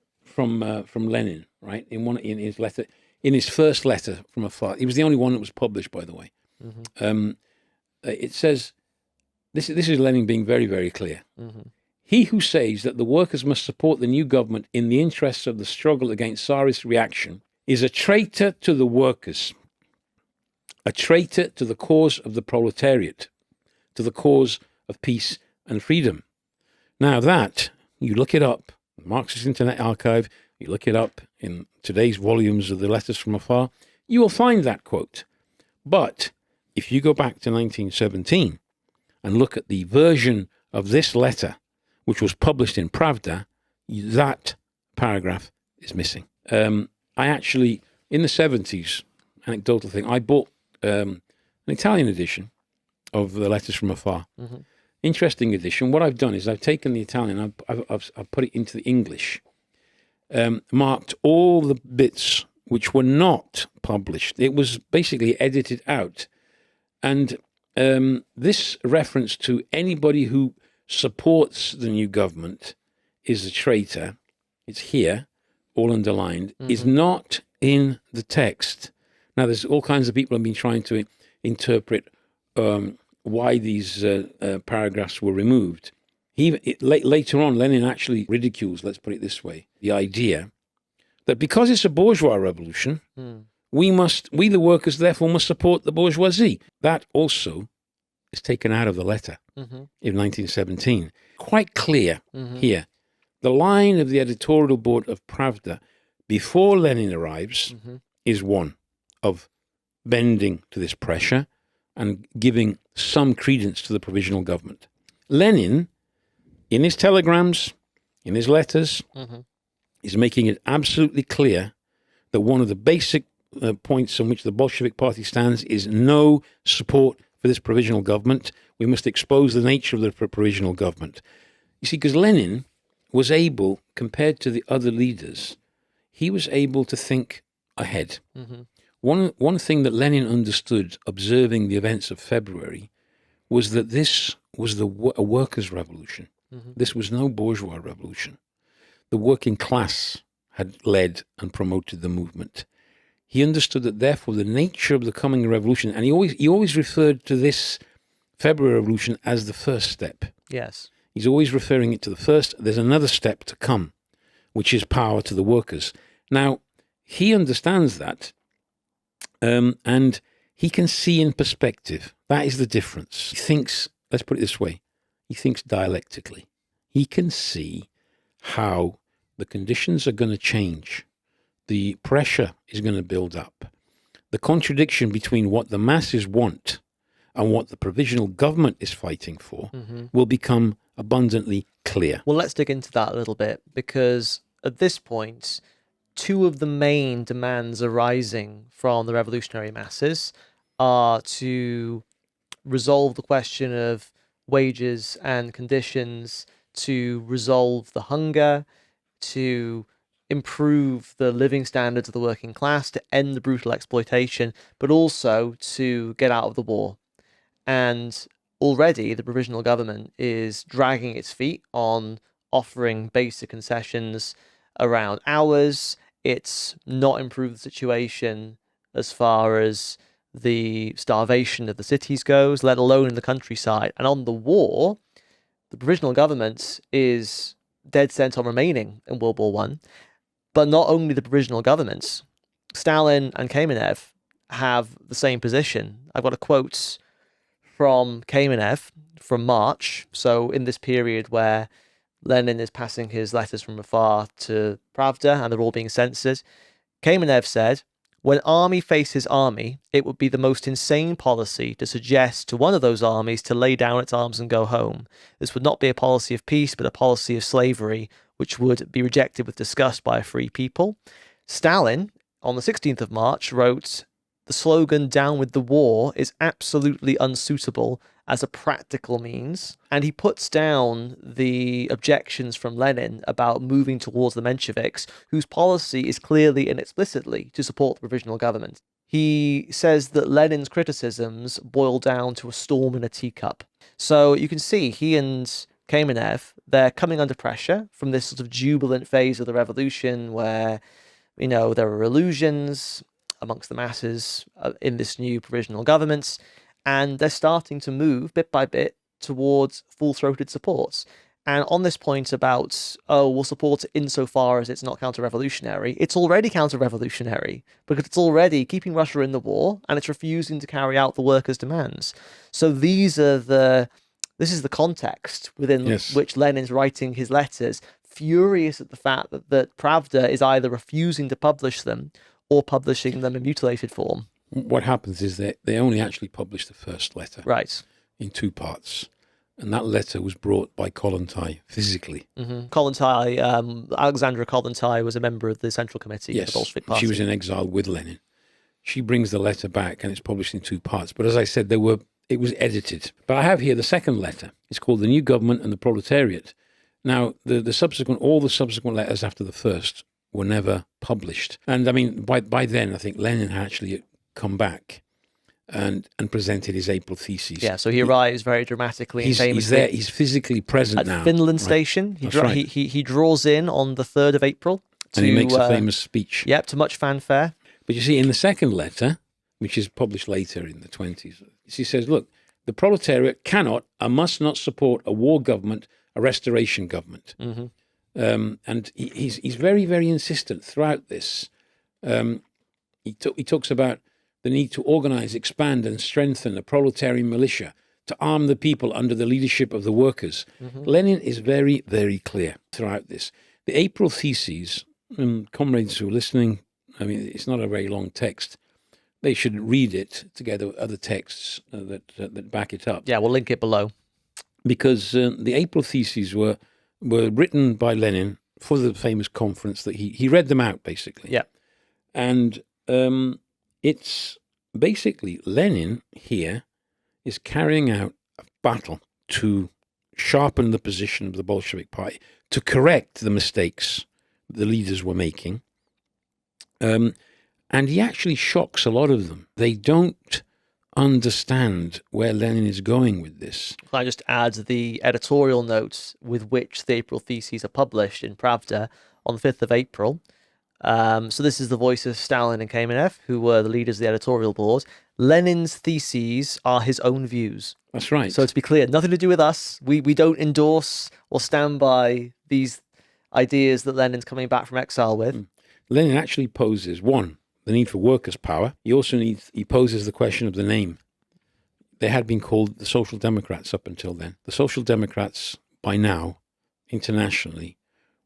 Lenin, right? In his letter, in his first letter from afar. It was the only one that was published, by the way. Mm-hmm. It says, this is Lenin being very, very clear. Mm-hmm. He who says that the workers must support the new government in the interests of the struggle against Tsarist reaction is a traitor to the workers, a traitor to the cause of the proletariat, to the cause of peace and freedom. Now that, you look it up, Marxist Internet Archive, you look it up in today's volumes of the Letters from Afar, you will find that quote. But if you go back to 1917 and look at the version of this letter, which was published in Pravda, that paragraph is missing. I actually, in the 70s, anecdotal thing, I bought an Italian edition of the Letters from Afar. Mm-hmm. Interesting edition. What I've done is I've taken the Italian, I've put it into the English, marked all the bits which were not published. It was basically edited out. And this reference to anybody who supports the new government is a traitor, it's here, all underlined, is not in the text. Now, there's all kinds of people have been trying to interpret why these paragraphs were removed. Later on, Lenin actually ridicules, let's put it this way, the idea that because it's a bourgeois revolution, we the workers, therefore must support the bourgeoisie. That also is taken out of the letter in 1917. Quite clear here. The line of the editorial board of Pravda before Lenin arrives is one of bending to this pressure and giving some credence to the provisional government. Lenin, in his telegrams, in his letters, is making it absolutely clear that one of the basic points on which the Bolshevik party stands is no support for this provisional government. We must expose the nature of the provisional government. You see, because Lenin was able, compared to the other leaders, he was able to think ahead. One thing that Lenin understood, observing the events of February, was that this was a workers' revolution. This was no bourgeois revolution. The working class had led and promoted the movement. He understood that, therefore, the nature of the coming revolution, and he always referred to this February revolution as the first step. Yes. He's always referring it to the first. There's another step to come, which is power to the workers. Now, he understands that, and he can see in perspective. That is the difference. He thinks, let's put it this way, he thinks dialectically. He can see how the conditions are going to change the pressure is going to build up. The contradiction between what the masses want and what the provisional government is fighting for will become abundantly clear. Well, let's dig into that a little bit, because at this point, two of the main demands arising from the revolutionary masses are to resolve the question of wages and conditions, to resolve the hunger, to improve the living standards of the working class, to end the brutal exploitation, but also to get out of the war. And already the provisional government is dragging its feet on offering basic concessions around hours. It's not improved the situation as far as the starvation of the cities goes, let alone in the countryside. And on the war, the provisional government is dead set on remaining in World War One. But not only the provisional governments, Stalin and Kamenev have the same position. I've got a quote from Kamenev from March. So in this period where Lenin is passing his letters from afar to Pravda and they're all being censored, Kamenev said, "When army faces army, it would be the most insane policy to suggest to one of those armies to lay down its arms and go home. This would not be a policy of peace, but a policy of slavery, which would be rejected with disgust by a free people." Stalin, on the 16th of March, wrote, "The slogan 'Down with the war' is absolutely unsuitable as a practical means." And he puts down the objections from Lenin about moving towards the Mensheviks, whose policy is clearly and explicitly to support the provisional government. He says that Lenin's criticisms boil down to a storm in a teacup. So you can see he and Kamenev, they're coming under pressure from this sort of jubilant phase of the revolution where, there are illusions amongst the masses in this new provisional government, and they're starting to move bit by bit towards full-throated support. And on this point about, we'll support it insofar as it's not counter-revolutionary, it's already counter-revolutionary because it's already keeping Russia in the war and it's refusing to carry out the workers' demands. So this is the context within which Lenin's writing his letters, furious at the fact that Pravda is either refusing to publish them or publishing them in mutilated form. What happens is that they only actually publish the first letter. Right. In two parts. And that letter was brought by Kollontai physically. Kollontai, Alexandra Kollontai was a member of the Central Committee of the Bolshevik Party. She was in exile with Lenin. She brings the letter back and it's published in two parts. But as I said, it was edited. But I have here the second letter. It's called The New Government and the Proletariat. Now, all the subsequent letters after the first were never published. And I mean, by then, I think Lenin had actually come back and presented his April theses. Yeah, so he arrives very dramatically and famously. He's there. He's physically present now. At Finland Station. He draws in on the 3rd of April. And he makes a famous speech. Yep, to much fanfare. But you see, in the second letter, which is published later in the 20s, he says, look, the proletariat cannot and must not support a war government, a restoration government. And he's very, very insistent throughout this. He talks about the need to organize, expand, and strengthen a proletarian militia to arm the people under the leadership of the workers. Lenin is very, very clear throughout this. The April theses, and comrades who are listening, I mean, it's not a very long text. They should read it together with other texts that back it up. Yeah, we'll link it below. Because the April theses were written by Lenin for the famous conference that he read them out, basically. Yeah. And it's basically Lenin here is carrying out a battle to sharpen the position of the Bolshevik Party, to correct the mistakes the leaders were making. And he actually shocks a lot of them. They don't understand where Lenin is going with this. I just add the editorial notes with which the April theses are published in Pravda on the 5th of April. So this is the voice of Stalin and Kamenev, who were the leaders of the editorial board. Lenin's theses are his own views. That's right. So to be clear, nothing to do with us. We don't endorse or stand by these ideas that Lenin's coming back from exile with. Lenin actually poses, one, the need for workers' power. He poses the question of the name. They had been called the Social Democrats up until then. The Social Democrats, by now, internationally,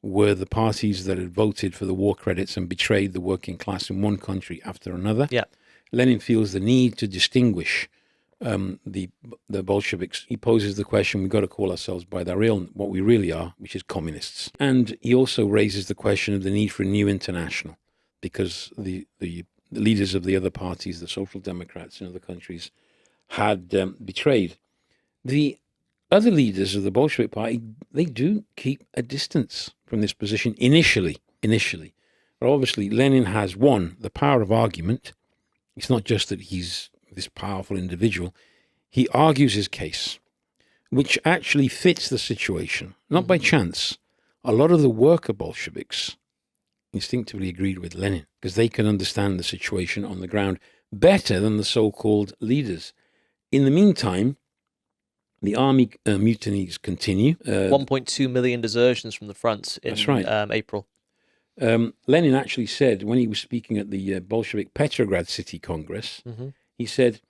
were the parties that had voted for the war credits and betrayed the working class in one country after another. Yeah. Lenin feels the need to distinguish the Bolsheviks. He poses the question, we've got to call ourselves by what we really are, which is communists. And he also raises the question of the need for a new international, because the leaders of the other parties, the Social Democrats in other countries, had betrayed. The other leaders of the Bolshevik Party, they do keep a distance from this position initially. But obviously, Lenin has, one, the power of argument. It's not just that he's this powerful individual. He argues his case, which actually fits the situation, not by chance. A lot of the worker Bolsheviks instinctively agreed with Lenin because they can understand the situation on the ground better than the so-called leaders. In the meantime, the army mutinies continue. 1.2 million desertions from the front in April. Lenin actually said, when he was speaking at the Bolshevik Petrograd City Congress, he said,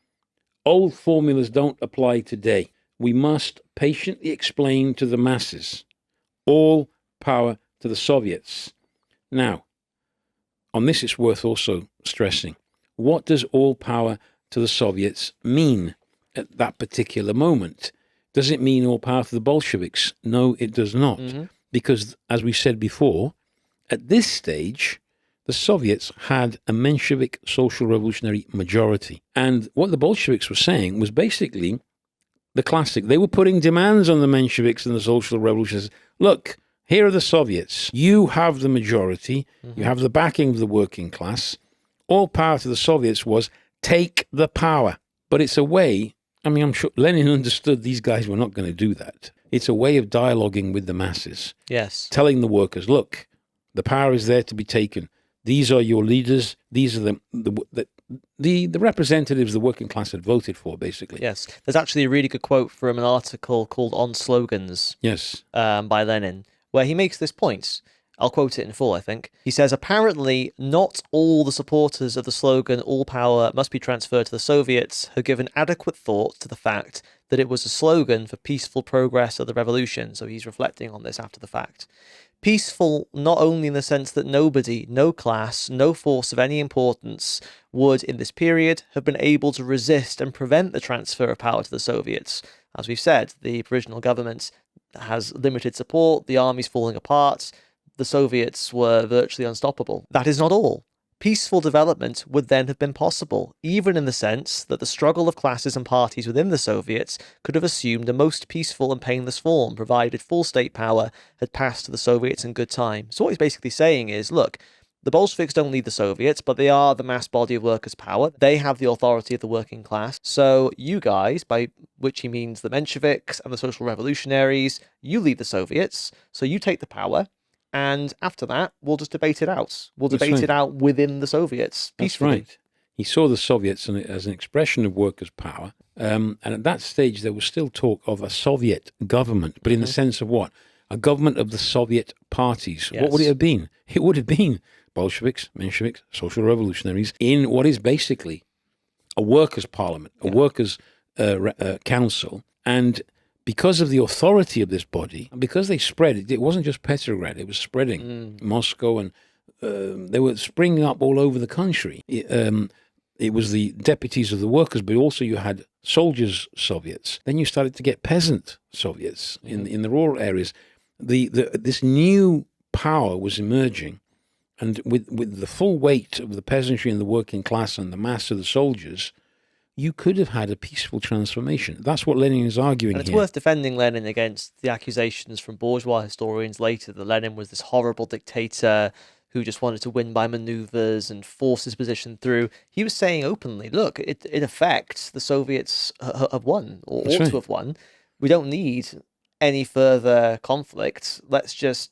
old formulas don't apply today. We must patiently explain to the masses all power to the Soviets. Now, on this it's worth also stressing, what does all power to the Soviets mean at that particular moment? Does it mean all power to the Bolsheviks? No, it does not. Because, as we said before, at this stage, the Soviets had a Menshevik social revolutionary majority. And what the Bolsheviks were saying was basically the classic. They were putting demands on the Mensheviks and the social revolutionists. Look, here are the Soviets. You have the majority. You have the backing of the working class. All power to the Soviets was take the power. But it's a way, I mean, I'm sure Lenin understood these guys were not going to do that. It's a way of dialoguing with the masses. Yes. Telling the workers, look, the power is there to be taken. These are your leaders. These are the representatives the working class had voted for, basically. Yes. There's actually a really good quote from an article called On Slogans by Lenin, where he makes this point. I'll quote it in full, I think. He says, apparently not all the supporters of the slogan, all power must be transferred to the Soviets, have given adequate thought to the fact that it was a slogan for peaceful progress of the revolution. So he's reflecting on this after the fact. Peaceful not only in the sense that nobody, no class, no force of any importance would, in this period, have been able to resist and prevent the transfer of power to the Soviets. As we've said, the provisional government has limited support, the army's falling apart, the Soviets were virtually unstoppable. That is not all. Peaceful development would then have been possible, even in the sense that the struggle of classes and parties within the Soviets could have assumed a most peaceful and painless form, provided full state power had passed to the Soviets in good time. So what he's basically saying is, look, the Bolsheviks don't lead the Soviets, but they are the mass body of workers' power. They have the authority of the working class. So you guys, by which he means the Mensheviks and the social revolutionaries, you lead the Soviets, so you take the power. And after that, we'll just debate it out. We'll debate it out within the Soviets peacefully. That's right. He saw the Soviets as an expression of workers' power. And at that stage, there was still talk of a Soviet government, but in the sense of what? A government of the Soviet parties. Yes. What would it have been? It would have been Bolsheviks, Mensheviks, social revolutionaries in what is basically a workers' parliament, a workers' council. And because of the authority of this body, and because they spread, it wasn't just Petrograd, it was spreading. Moscow, and they were springing up all over the country. It was the deputies of the workers, but also you had soldiers' Soviets. Then you started to get peasant Soviets in the rural areas. This new power was emerging, and with the full weight of the peasantry and the working class and the mass of the soldiers, you could have had a peaceful transformation. That's what Lenin is arguing And it's here. worth defending Lenin against the accusations from bourgeois historians later that Lenin was this horrible dictator who just wanted to win by maneuvers and force his position through. He was saying openly, look, in effect, the Soviets have won, or ought to have won. We don't need any further conflict. Let's just,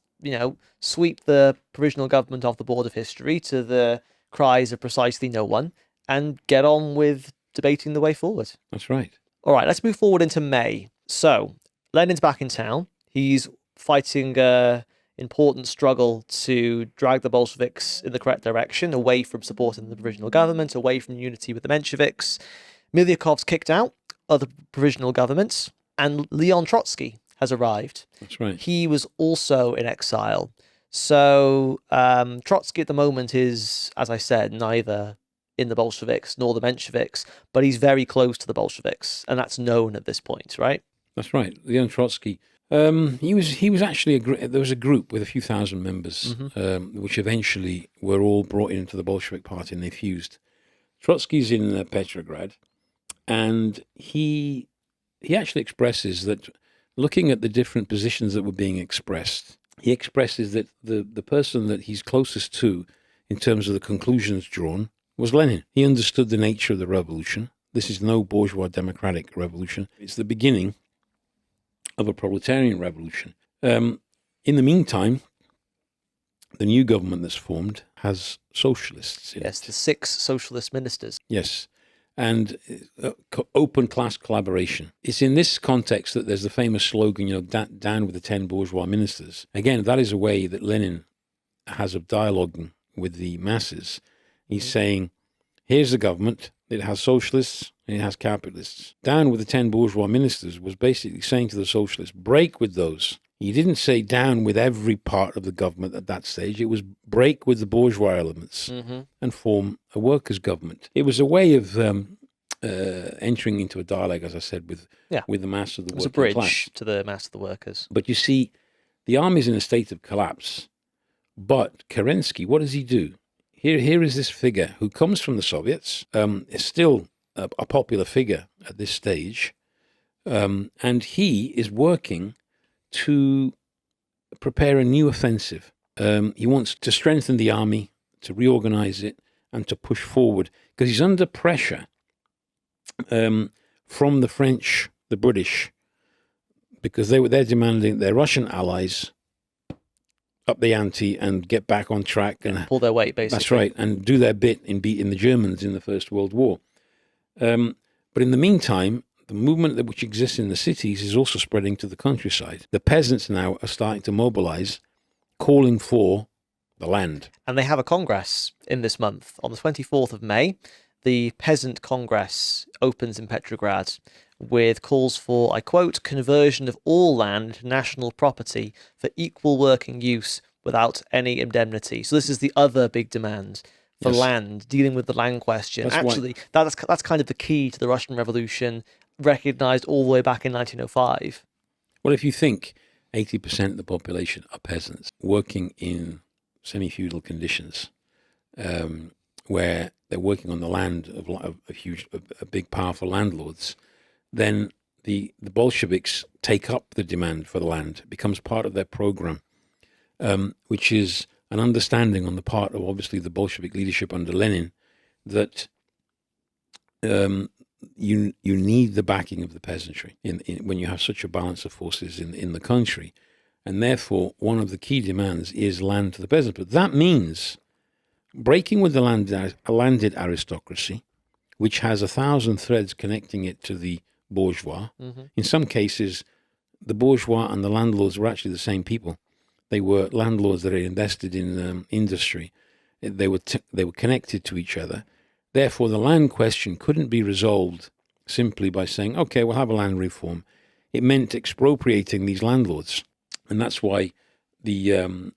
sweep the provisional government off the board of history to the cries of precisely no one and get on with debating the way forward. That's right. All right, let's move forward into May. So, Lenin's back in town. He's fighting an important struggle to drag the Bolsheviks in the correct direction, away from supporting the provisional government, away from unity with the Mensheviks. Milyukov's kicked out of the provisional government, and Leon Trotsky has arrived. That's right. He was also in exile. So Trotsky at the moment is, as I said, neither in the Bolsheviks nor the Mensheviks, but he's very close to the Bolsheviks, and that's known at this point, right? That's right. Leon Trotsky. He was actually there was a group with a few thousand members, which eventually were all brought into the Bolshevik Party and they fused. Trotsky's in Petrograd, and he actually expresses that, looking at the different positions that were being expressed, he expresses that the person that he's closest to in terms of the conclusions drawn was Lenin. He understood the nature of the revolution. This is no bourgeois democratic revolution. It's the beginning of a proletarian revolution. In the meantime, the new government that's formed has socialists in Yes, it. the 6 socialist ministers. Yes, and open class collaboration. It's in this context that there's the famous slogan, down with the 10 bourgeois ministers. Again, that is a way that Lenin has of dialoguing with the masses. He's saying, here's the government, it has socialists and it has capitalists. Down with the 10 bourgeois ministers was basically saying to the socialists, break with those. He didn't say down with every part of the government at that stage. It was break with the bourgeois elements and form a workers' government. It was a way of entering into a dialogue, as I said, with the mass of the working class. It was a bridge to the mass of the workers. But you see, the army's in a state of collapse. But Kerensky, what does he do? Here is this figure who comes from the Soviets, is still a popular figure at this stage, and he is working to prepare a new offensive. He wants to strengthen the army, to reorganize it, and to push forward, because he's under pressure from the French, the British, because they're demanding their Russian allies up the ante and get back on track and pull their weight, basically. That's right, and do their bit in beating the Germans in the First World War. But in the meantime, the movement which exists in the cities is also spreading to the countryside. The peasants now are starting to mobilize, calling for the land. And they have a congress in this month. On the 24th of May, the Peasant Congress opens in Petrograd with calls for, I quote, conversion of all land to national property for equal working use without any indemnity. So this is the other big demand for land, dealing with the land question. That's kind of the key to the Russian Revolution, recognized all the way back in 1905. Well, if you think 80% of the population are peasants working in semi-feudal conditions, where they're working on the land of big, powerful landlords, then the Bolsheviks take up the demand for the land. It becomes part of their program, which is an understanding on the part of, obviously, the Bolshevik leadership under Lenin that you need the backing of the peasantry when you have such a balance of forces in the country. And therefore, one of the key demands is land to the peasants. But that means breaking with the landed aristocracy, which has 1,000 threads connecting it to the bourgeois. In some cases, the bourgeois and the landlords were actually the same people. They were landlords that had invested in industry. They were connected to each other. Therefore, the land question couldn't be resolved simply by saying, okay, we'll have a land reform. It meant expropriating these landlords. And that's why the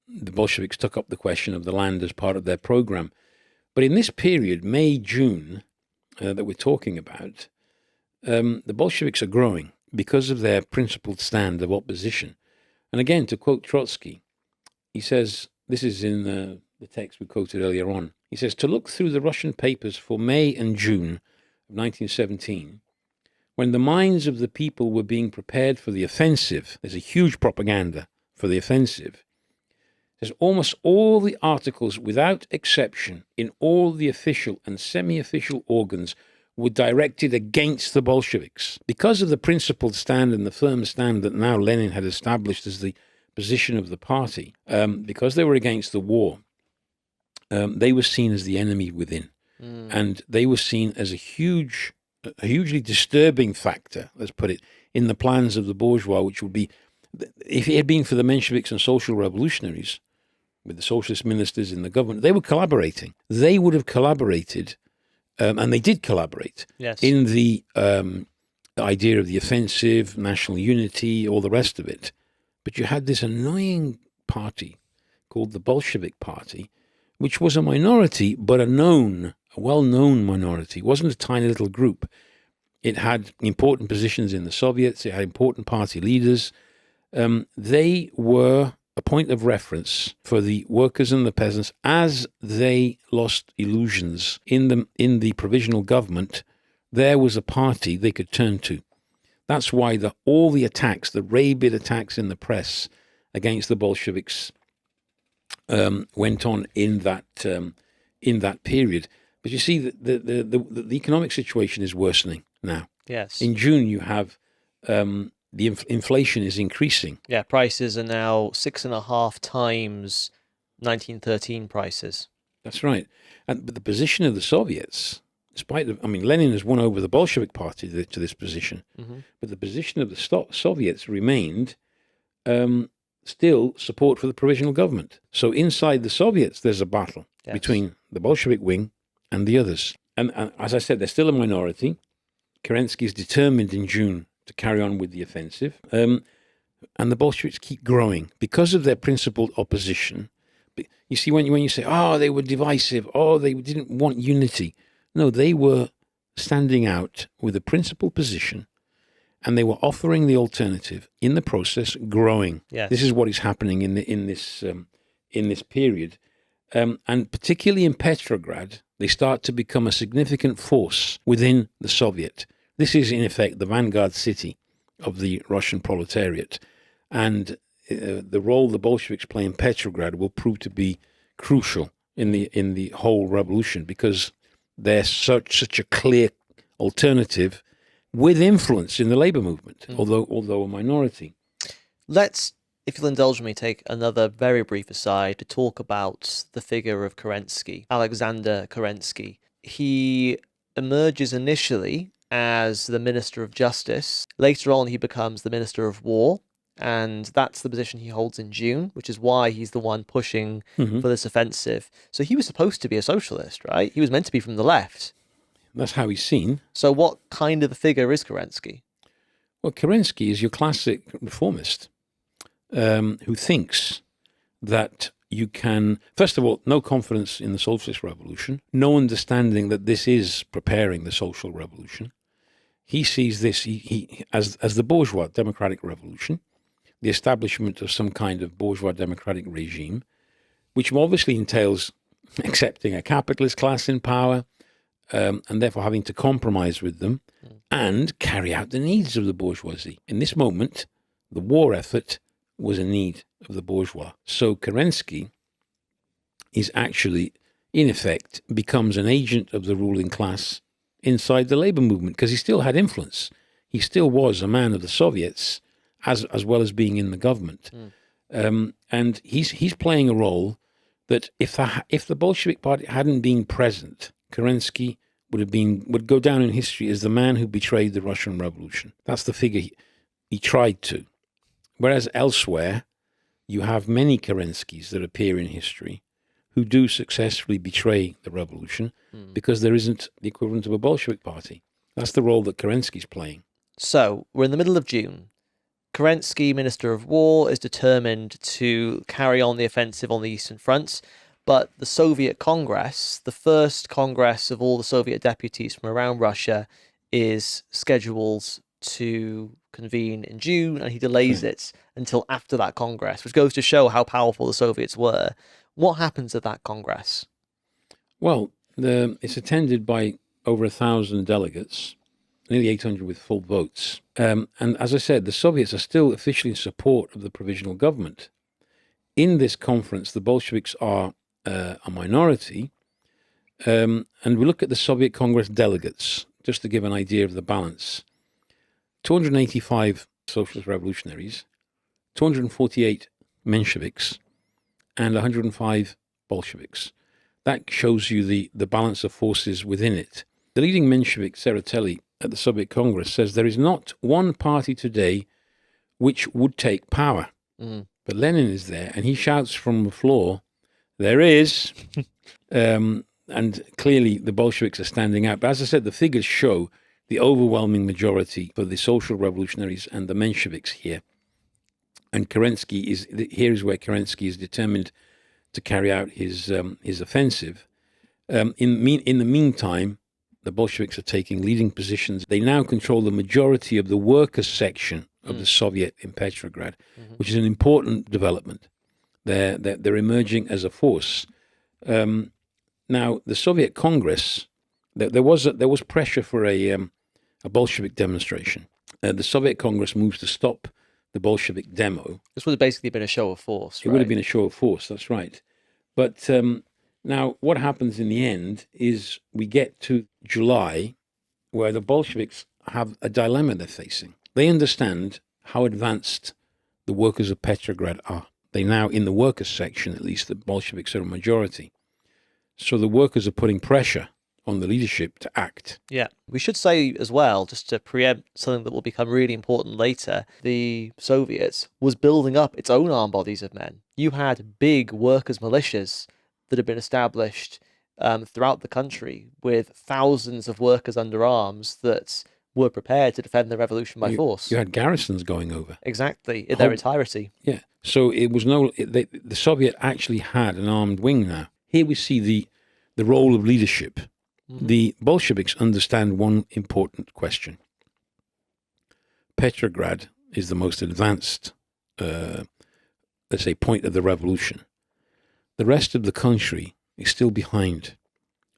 Bolsheviks took up the question of the land as part of their program. But in this period, May, June, that we're talking about, the Bolsheviks are growing because of their principled stand of opposition. And again, to quote Trotsky, he says, this is in the text we quoted earlier on, he says, to look through the Russian papers for May and June of 1917, when the minds of the people were being prepared for the offensive, there's a huge propaganda for the offensive, there's almost all the articles, without exception, in all the official and semi-official organs were directed against the Bolsheviks. Because of the principled stand and the firm stand that now Lenin had established as the position of the party, because they were against the war, they were seen as the enemy within. And they were seen as a hugely disturbing factor, let's put it, in the plans of the bourgeois, which would be, if it had been for the Mensheviks and social revolutionaries, with the socialist ministers in the government, they were collaborating. They would have collaborated, and they did collaborate, in the idea of the offensive, national unity, all the rest of it. But you had this annoying party called the Bolshevik Party, which was a minority, but a well-known minority. It wasn't a tiny little group. It had important positions in the Soviets. It had important party leaders. They were a point of reference for the workers and the peasants as they lost illusions in the provisional government. There was a party they could turn to. That's why all the attacks, the rabid attacks in the press against the Bolsheviks went on in that period. But you see, the economic situation is worsening now. Yes. In June, you have the inflation is increasing. Yeah, prices are now 6.5 times 1913 prices. That's right. But the position of the Soviets, Lenin has won over the Bolshevik Party to this position, but the position of the Soviets remained still support for the provisional government. So inside the Soviets, there's a battle between the Bolshevik wing and the others. And as I said, they're still a minority. Kerensky is determined in June to carry on with the offensive. And the Bolsheviks keep growing because of their principled opposition. But you see, when you say, they were divisive, they didn't want unity. No, they were standing out with a principled position, and they were offering the alternative, in the process growing. Yes. This is what is happening in this period. And particularly in Petrograd, they start to become a significant force within the Soviet. This is, in effect, the vanguard city of the Russian proletariat. And the role the Bolsheviks play in Petrograd will prove to be crucial in the whole revolution, because they're such a clear alternative with influence in the labor movement, although a minority. Let's, if you'll indulge me, take another very brief aside to talk about the figure of Kerensky, Alexander Kerensky. He emerges initially as the Minister of Justice. Later on, he becomes the Minister of War, and that's the position he holds in June, which is why he's the one pushing for this offensive. So he was supposed to be a socialist, right? He was meant to be from the left. That's how he's seen. So what kind of a figure is Kerensky? Well, Kerensky is your classic reformist who thinks that you can, first of all, no confidence in the socialist revolution, no understanding that this is preparing the social revolution. He sees this he as the bourgeois democratic revolution, the establishment of some kind of bourgeois democratic regime, which obviously entails accepting a capitalist class in power, and therefore having to compromise with them and carry out the needs of the bourgeoisie. In this moment, the war effort was a need of the bourgeois. So Kerensky is actually, in effect, becomes an agent of the ruling class inside the labor movement, because he still had influence. He still was a man of the Soviets, as well as being in the government. And he's playing a role that if the Bolshevik Party hadn't been present, Kerensky would go down in history as the man who betrayed the Russian Revolution. That's the figure he tried to. Whereas elsewhere, you have many Kerenskys that appear in history who do successfully betray the revolution because there isn't the equivalent of a Bolshevik Party. That's the role that Kerensky's playing. So we're in the middle of June. Kerensky, Minister of War, is determined to carry on the offensive on the Eastern Front. But the Soviet Congress, the first Congress of all the Soviet deputies from around Russia, is scheduled to convene in June, and he delays it until after that Congress, which goes to show how powerful the Soviets were. What happens at that Congress? Well, it's attended by over 1,000 delegates, nearly 800 with full votes. And as I said, the Soviets are still officially in support of the provisional government. In this conference, the Bolsheviks are a minority, and we look at the Soviet Congress delegates, just to give an idea of the balance. 285 socialist revolutionaries, 248 Mensheviks, and 105 Bolsheviks. That shows you the balance of forces within it. The leading Menshevik, Tsereteli, at the Soviet Congress says there is not one party today which would take power. But Lenin is there, and he shouts from the floor, "There is." And clearly the Bolsheviks are standing out. But as I said, the figures show the overwhelming majority for the social revolutionaries and the Mensheviks here. And Kerensky here is where Kerensky is determined to carry out his offensive. In the meantime, the Bolsheviks are taking leading positions. They now control the majority of the workers' section of the Soviet in Petrograd, which is an important development. They're emerging as a force. Now, the Soviet Congress, there was pressure for a Bolshevik demonstration. The Soviet Congress moves to stop the Bolshevik demo. This would have basically been a show of force, It would have been a show of force, that's right. But now what happens in the end is we get to July, where the Bolsheviks have a dilemma they're facing. They understand how advanced the workers of Petrograd are. They now, in the workers' section at least, the Bolsheviks are a majority. So the workers are putting pressure on the leadership to act. Yeah. We should say as well, just to preempt something that will become really important later, the Soviets was building up its own armed bodies of men. You had big workers' militias that had been established throughout the country with thousands of workers under arms that were prepared to defend the revolution by force. You had garrisons going over. Exactly, in their entirety. Yeah. So it was the Soviet actually had an armed wing now. Here we see the role of leadership. The Bolsheviks understand one important question. Petrograd is the most advanced, let's say, point of the revolution. The rest of the country is still behind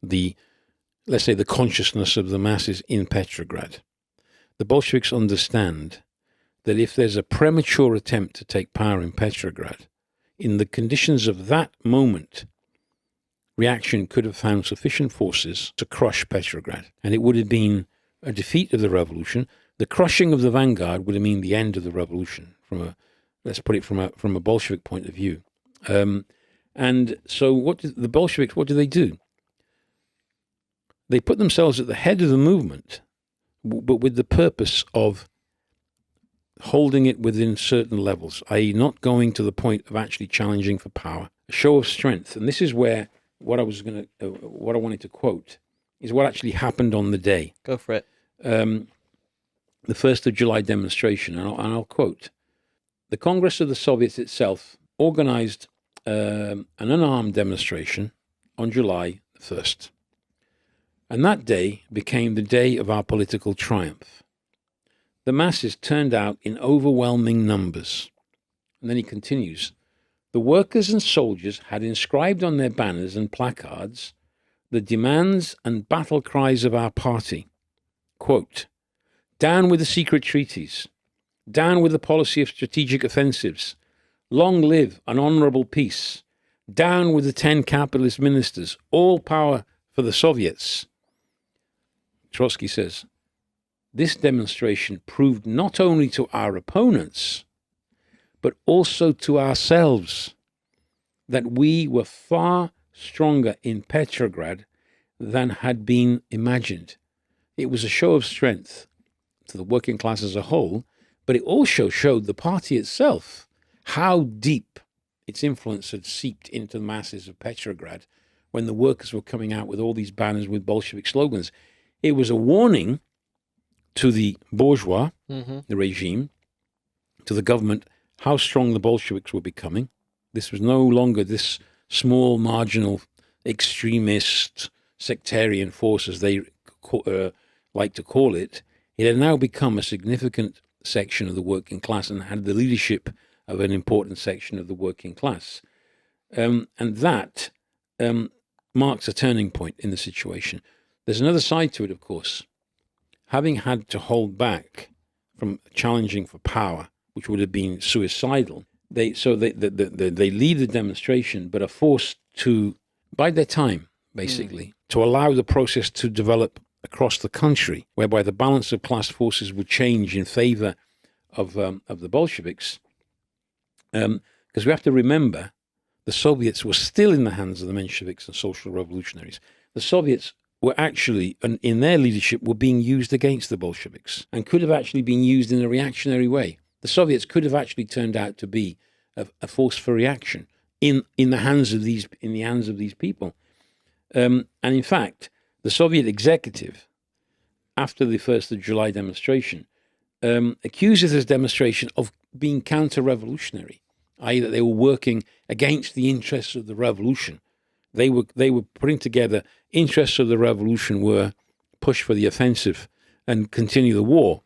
let's say, the consciousness of the masses in Petrograd. The Bolsheviks understand that if there's a premature attempt to take power in Petrograd, in the conditions of that moment, reaction could have found sufficient forces to crush Petrograd, and it would have been a defeat of the revolution. The crushing of the vanguard would have mean the end of the revolution. Let's put it from a Bolshevik point of view. And so, the Bolsheviks? What do? They put themselves at the head of the movement, but with the purpose of holding it within certain levels, i.e., not going to the point of actually challenging for power. A show of strength, and this is where what I wanted to quote is what actually happened on the day. Go for it. The 1st of July demonstration, and I'll quote: "The Congress of the Soviets itself organized an unarmed demonstration on July 1st. And that day became the day of our political triumph. The masses turned out in overwhelming numbers." And then he continues, "The workers and soldiers had inscribed on their banners and placards the demands and battle cries of our party. Quote, 'Down with the secret treaties. Down with the policy of strategic offensives. Long live an honorable peace. Down with the 10 capitalist ministers. All power for the Soviets.'" Trotsky says, "This demonstration proved not only to our opponents, but also to ourselves, that we were far stronger in Petrograd than had been imagined." It was a show of strength to the working class as a whole, but it also showed the party itself how deep its influence had seeped into the masses of Petrograd when the workers were coming out with all these banners with Bolshevik slogans. It was a warning to the bourgeois, the regime, to the government, how strong the Bolsheviks were becoming. This was no longer this small, marginal, extremist, sectarian force, as they like to call it. It had now become a significant section of the working class and had the leadership of an important section of the working class. And that marks a turning point in the situation. There's another side to it, of course. Having had to hold back from challenging for power, which would have been suicidal, they lead the demonstration, but are forced to bide their time, basically, to allow the process to develop across the country, whereby the balance of class forces would change in favor of the Bolsheviks. Because we have to remember, the Soviets were still in the hands of the Mensheviks and social revolutionaries. The Soviets were actually, in their leadership, were being used against the Bolsheviks and could have actually been used in a reactionary way. The Soviets could have actually turned out to be a force for reaction in the hands of these people. And in fact, the Soviet executive, after the 1st of July demonstration, accuses this demonstration of being counter-revolutionary, i.e. that they were working against the interests of the revolution. They were putting together interests of the revolution were push for the offensive and continue the war,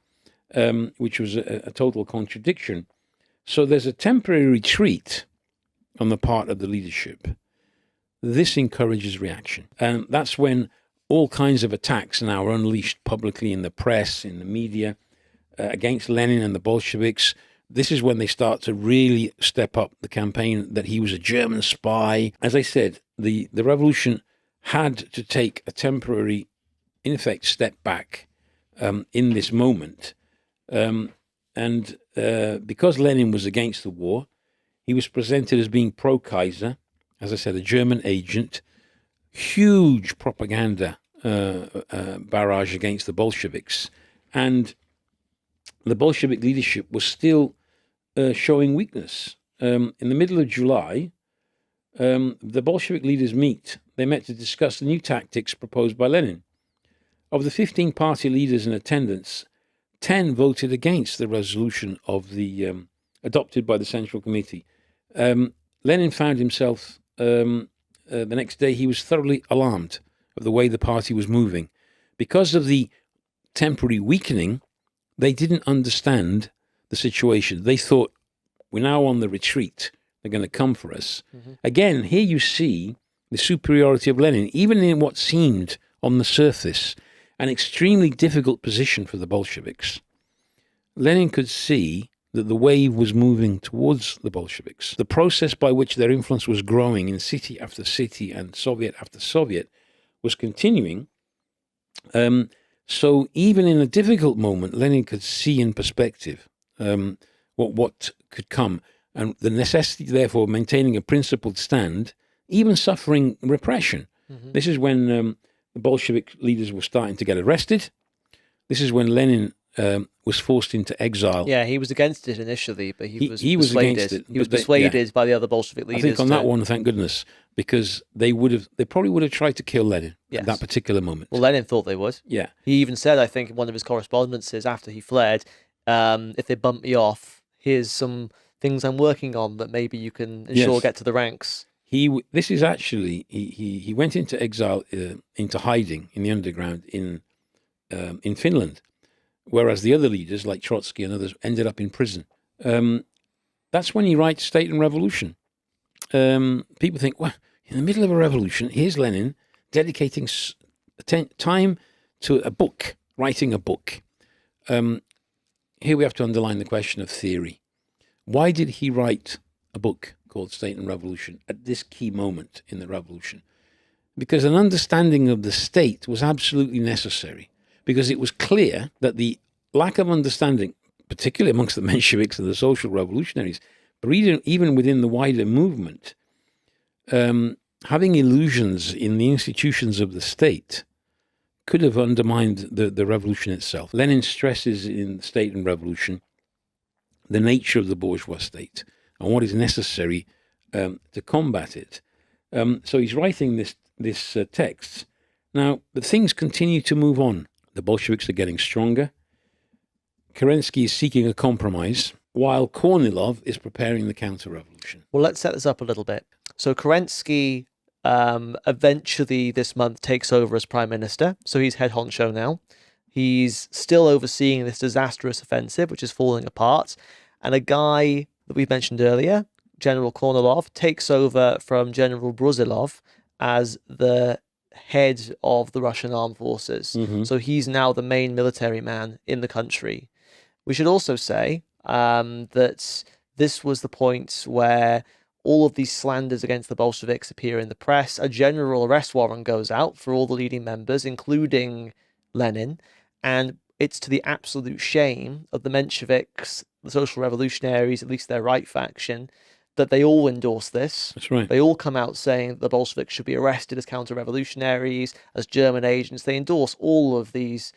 which was a total contradiction. So there's a temporary retreat on the part of the leadership. This encourages reaction. And that's when all kinds of attacks now are unleashed publicly in the press, in the media, against Lenin and the Bolsheviks. This is when they start to really step up the campaign that he was a German spy. As I said, the revolution had to take a temporary, in effect, step back in this moment. And because Lenin was against the war, he was presented as being pro-Kaiser, as I said, a German agent, huge propaganda barrage against the Bolsheviks. And the Bolshevik leadership was still showing weakness. In the middle of July, the Bolshevik leaders meet. They met to discuss the new tactics proposed by Lenin. Of the 15 party leaders in attendance, 10 voted against the resolution of the adopted by the Central Committee. Lenin found himself, the next day, he was thoroughly alarmed of the way the party was moving. Because of the temporary weakening, they didn't understand the situation. They thought, we're now on the retreat. They're going to come for us. Mm-hmm. Again, here you see the superiority of Lenin, even in what seemed, on the surface, an extremely difficult position for the Bolsheviks. Lenin could see that the wave was moving towards the Bolsheviks. The process by which their influence was growing in city after city and Soviet after Soviet was continuing. So even in a difficult moment, Lenin could see in perspective what could come, and the necessity, therefore, of maintaining a principled stand, even suffering repression. Mm-hmm. This is when the Bolshevik leaders were starting to get arrested. This is when Lenin was forced into exile. Yeah, he was against it initially, but he was persuaded. Against it. He was persuaded by the other Bolshevik leaders. I think on that one, thank goodness, because they probably would have tried to kill Lenin at that particular moment. Well, Lenin thought they would. Yeah. He even said, I think, in one of his correspondences after he fled, if they bump me off, here's some things I'm working on that maybe you can ensure get to the ranks. He went into exile, into hiding in the underground in Finland, whereas the other leaders like Trotsky and others ended up in prison. That's when he writes State and Revolution. People think, well, in the middle of a revolution, here's Lenin dedicating time to a book, writing a book. Here we have to underline the question of theory. Why did he write a book called State and Revolution at this key moment in the revolution? Because an understanding of the state was absolutely necessary, because it was clear that the lack of understanding, particularly amongst the Mensheviks and the social revolutionaries, but even within the wider movement, having illusions in the institutions of the state could have undermined the revolution itself. Lenin stresses in State and Revolution the nature of the bourgeois state and what is necessary to combat it. So he's writing this text. Now, the things continue to move on. The Bolsheviks are getting stronger. Kerensky is seeking a compromise, while Kornilov is preparing the counter-revolution. Well, let's set this up a little bit. So Kerensky eventually this month takes over as prime minister. So he's head honcho now. He's still overseeing this disastrous offensive, which is falling apart. And a guy that we mentioned earlier, General Kornilov, takes over from General Brusilov as the head of the Russian armed forces. Mm-hmm. So he's now the main military man in the country. We should also say that this was the point where all of these slanders against the Bolsheviks appear in the press. A general arrest warrant goes out for all the leading members, including Lenin, and it's to the absolute shame of the Mensheviks, the social revolutionaries, at least their right faction, that they all endorse this. That's right. They all come out saying that the Bolsheviks should be arrested as counter-revolutionaries, as German agents. They endorse all of these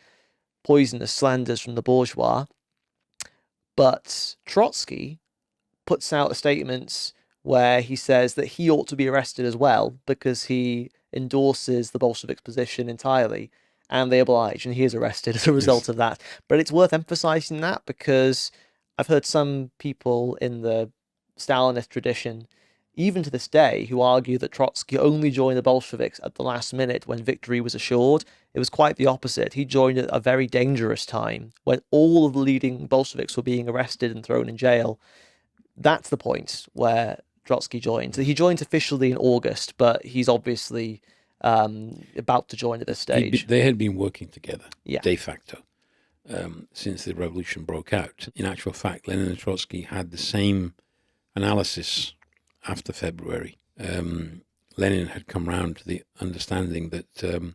poisonous slanders from the bourgeois. But Trotsky puts out a statement where he says that he ought to be arrested as well because he endorses the Bolsheviks' position entirely, and they oblige, and he is arrested as a result of that. But it's worth emphasizing that because I've heard some people in the Stalinist tradition, even to this day, who argue that Trotsky only joined the Bolsheviks at the last minute when victory was assured. It was quite the opposite. He joined at a very dangerous time when all of the leading Bolsheviks were being arrested and thrown in jail. That's the point where Trotsky joined. He joined officially in August, but he's obviously about to join at this stage. They had been working together, Yeah. de facto, since the revolution broke out. In actual fact, Lenin and Trotsky had the same analysis after February. Lenin had come round to the understanding that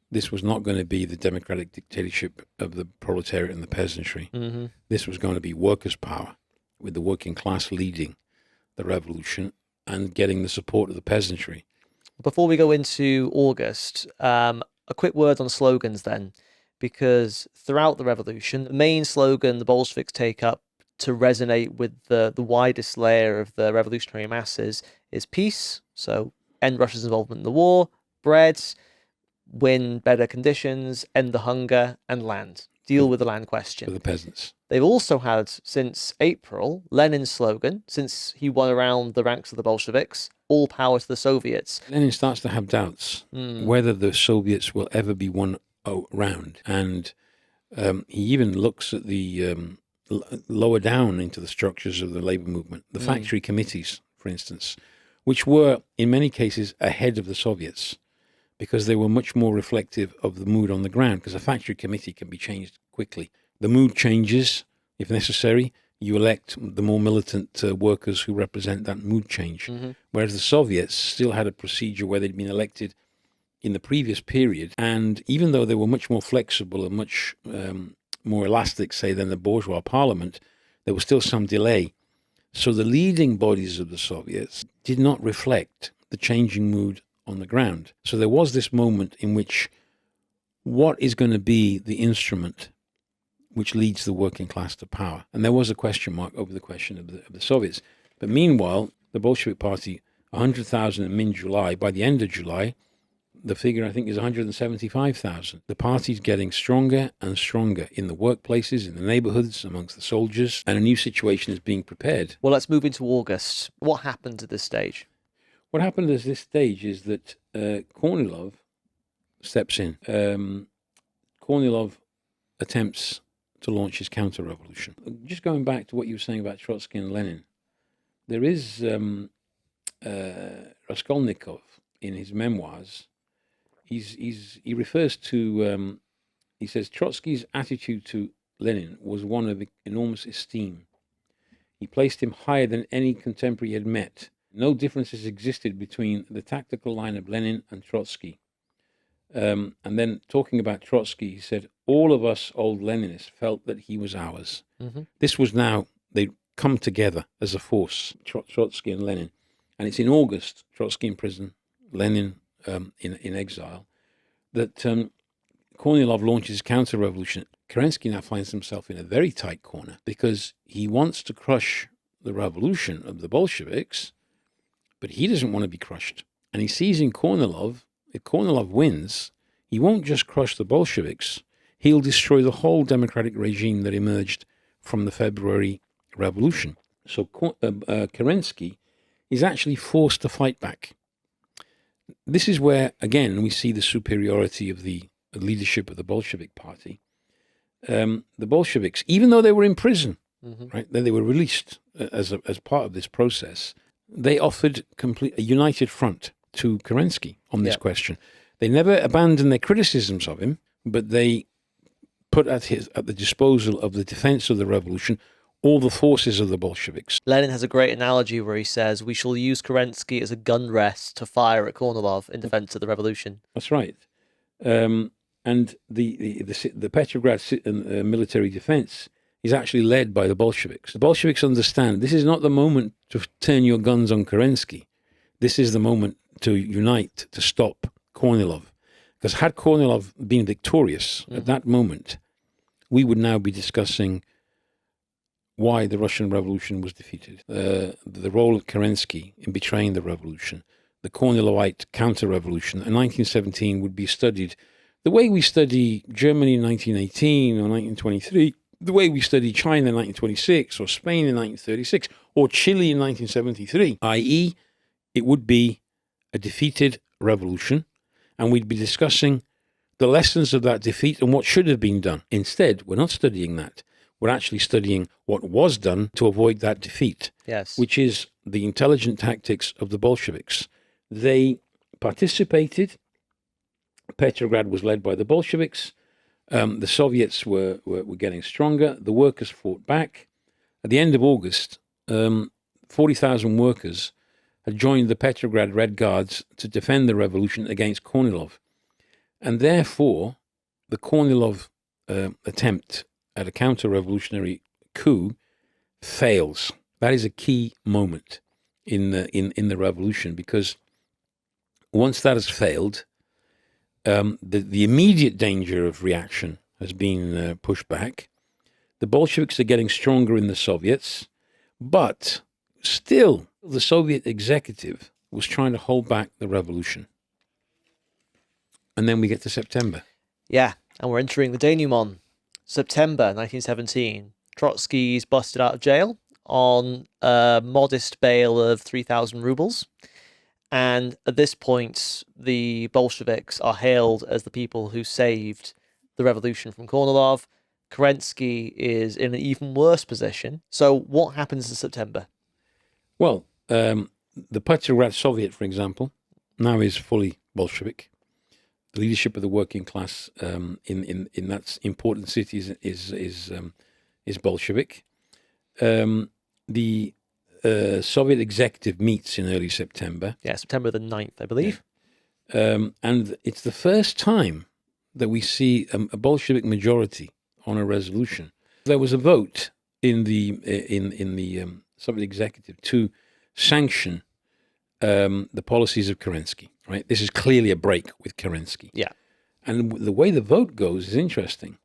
this was not going to be the democratic dictatorship of the proletariat and the peasantry. Mm-hmm. This was going to be workers' power, with the working class leading the revolution and getting the support of the peasantry. Before we go into August, a quick word on slogans then, because throughout the revolution, the main slogan the Bolsheviks take up to resonate with the widest layer of the revolutionary masses is peace, so end Russia's involvement in the war, bread, win better conditions, end the hunger, and land. Deal with the land question. For the peasants. They've also had, since April, Lenin's slogan, since he won around the ranks of the Bolsheviks, all power to the Soviets. Lenin starts to have doubts whether the Soviets will ever be won round. And he even looks at the lower down into the structures of the labor movement, the factory committees, for instance, which were, in many cases, ahead of the Soviets, because they were much more reflective of the mood on the ground, because a factory committee can be changed quickly. The mood changes, if necessary. You elect the more militant workers who represent that mood change. Mm-hmm. Whereas the Soviets still had a procedure where they'd been elected in the previous period. And even though they were much more flexible and much more elastic, say, than the bourgeois parliament, there was still some delay. So the leading bodies of the Soviets did not reflect the changing mood on the ground. So there was this moment in which what is going to be the instrument which leads the working class to power? And there was a question mark over the question of the Soviets. But meanwhile, the Bolshevik Party, 100,000 in mid-July. By the end of July, the figure, I think, is 175,000. The party's getting stronger and stronger in the workplaces, in the neighborhoods, amongst the soldiers, and a new situation is being prepared. Well, let's move into August. What happened at this stage? What happened at this stage is that Kornilov steps in. Kornilov attempts to launch his counter-revolution. Just going back to what you were saying about Trotsky and Lenin, there is Raskolnikov in his memoirs. He refers to, he says, Trotsky's attitude to Lenin was one of enormous esteem. He placed him higher than any contemporary he had met. No differences existed between the tactical line of Lenin and Trotsky. And then talking about Trotsky, he said, all of us old Leninists felt that he was ours. Mm-hmm. This was now, they come together as a force, Trotsky and Lenin. And it's in August, Trotsky in prison, Lenin in exile, that Kornilov launches counter-revolution. Kerensky now finds himself in a very tight corner because he wants to crush the revolution of the Bolsheviks, but he doesn't want to be crushed. And he sees in Kornilov, if Kornilov wins, he won't just crush the Bolsheviks, he'll destroy the whole democratic regime that emerged from the February Revolution. So Kerensky is actually forced to fight back. This is where, again, we see the superiority of the leadership of the Bolshevik Party. The Bolsheviks, even though they were in prison, right, then they were released as part of this process, they offered a united front to Kerensky on this question. They never abandoned their criticisms of him, but they put at the disposal of the defense of the revolution all the forces of the Bolsheviks. Lenin has a great analogy where he says, we shall use Kerensky as a gun rest to fire at Kornilov in defense of the revolution. That's right. And the Petrograd military defense is actually led by the Bolsheviks. The Bolsheviks understand this is not the moment to turn your guns on Kerensky. This is the moment to unite to stop Kornilov. Because had Kornilov been victorious at that moment, we would now be discussing why the Russian Revolution was defeated, the role of Kerensky in betraying the revolution, the Kornilovite counter-revolution. And 1917 would be studied the way we study Germany in 1918 or 1923, the way we study China in 1926 or Spain in 1936 or Chile in 1973, i.e., it would be a defeated revolution, and we'd be discussing the lessons of that defeat and what should have been done. Instead, we're not studying that. We're actually studying what was done to avoid that defeat, Yes. which is the intelligent tactics of the Bolsheviks. They participated. Petrograd was led by the Bolsheviks. The Soviets were getting stronger. The workers fought back. At the end of August, 40,000 workers had joined the Petrograd Red Guards to defend the revolution against Kornilov. And therefore, the Kornilov attempt at a counter-revolutionary coup fails. That is a key moment in the revolution, because once that has failed, the immediate danger of reaction has been pushed back. The Bolsheviks are getting stronger in the Soviets, but still the Soviet executive was trying to hold back the revolution. And then we get to September. Yeah, and we're entering the denouement. September 1917. Trotsky's busted out of jail on a modest bail of 3,000 rubles. And at this point, the Bolsheviks are hailed as the people who saved the revolution from Kornilov. Kerensky is in an even worse position. So what happens in September? Well, the Petrograd Soviet, for example, now is fully Bolshevik. The leadership of the working class in that important city is Bolshevik. The Soviet executive meets in early September. Yeah, September the 9th, I believe. And it's the first time that we see a Bolshevik majority on a resolution. There was a vote in the Soviet executive to sanction the policies of Kerensky. Right, this is clearly a break with Kerensky. Yeah, and the way the vote goes is interesting.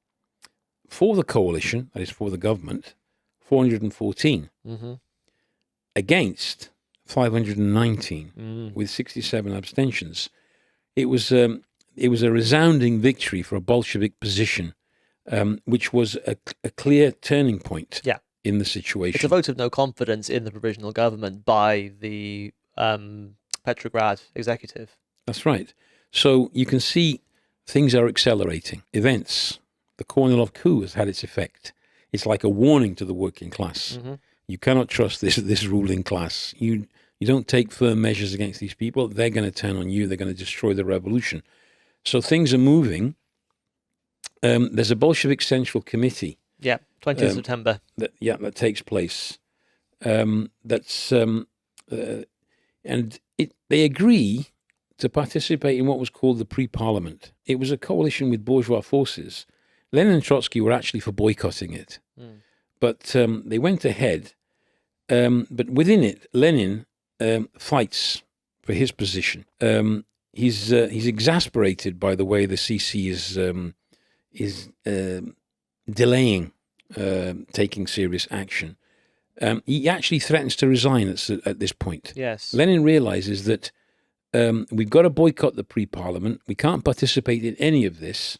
For the coalition, that is for the government, 414 against 519 with 67 abstentions. It was a resounding victory for a Bolshevik position, which was a clear turning point. Yeah. In the situation. It's a vote of no confidence in the provisional government by the Petrograd executive. That's right. So you can see things are accelerating. Events. The Kornilov coup has had its effect. It's like a warning to the working class. You cannot trust this ruling class. You don't take firm measures against these people. They're going to turn on you. They're going to destroy the revolution. So things are moving. There's a Bolshevik Central Committee. Yeah, 20th September. That takes place. They agree to participate in what was called the pre-parliament. It was a coalition with bourgeois forces. Lenin and Trotsky were actually for boycotting it. But they went ahead. But within it, Lenin fights for his position. He's exasperated by the way the CC is delaying taking serious action. He actually threatens to resign at this point. Yes. Lenin realizes that we've got to boycott the pre-parliament. We can't participate in any of this.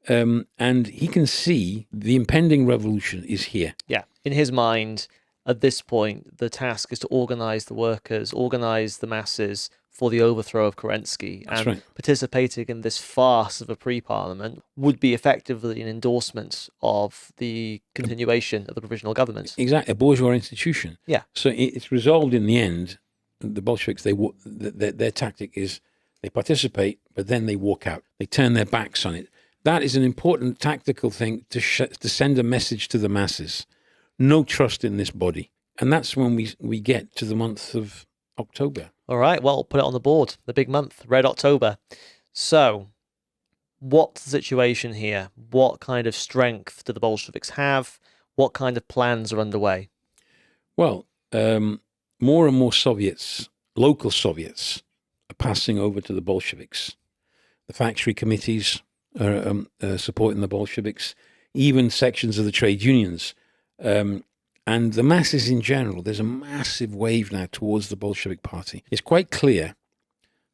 And he can see the impending revolution is here. Yeah. In his mind, at this point, the task is to organize the workers, organize the masses for the overthrow of Kerensky. That's and right. participating in this farce of a pre-parliament would be effectively an endorsement of the continuation of the provisional government. Exactly, a bourgeois institution. Yeah. So it's resolved in the end. The Bolsheviks, their tactic is they participate, but then they walk out. They turn their backs on it. That is an important tactical thing to send a message to the masses. No trust in this body. And that's when we get to the month of October. All right, well, put it on the board. The big month, Red October. So, what's the situation here? What kind of strength do the Bolsheviks have? What kind of plans are underway? Well, more and more Soviets, local Soviets, are passing over to the Bolsheviks. The factory committees are supporting the Bolsheviks, even sections of the trade unions. And the masses in general, there's a massive wave now towards the Bolshevik Party. It's quite clear.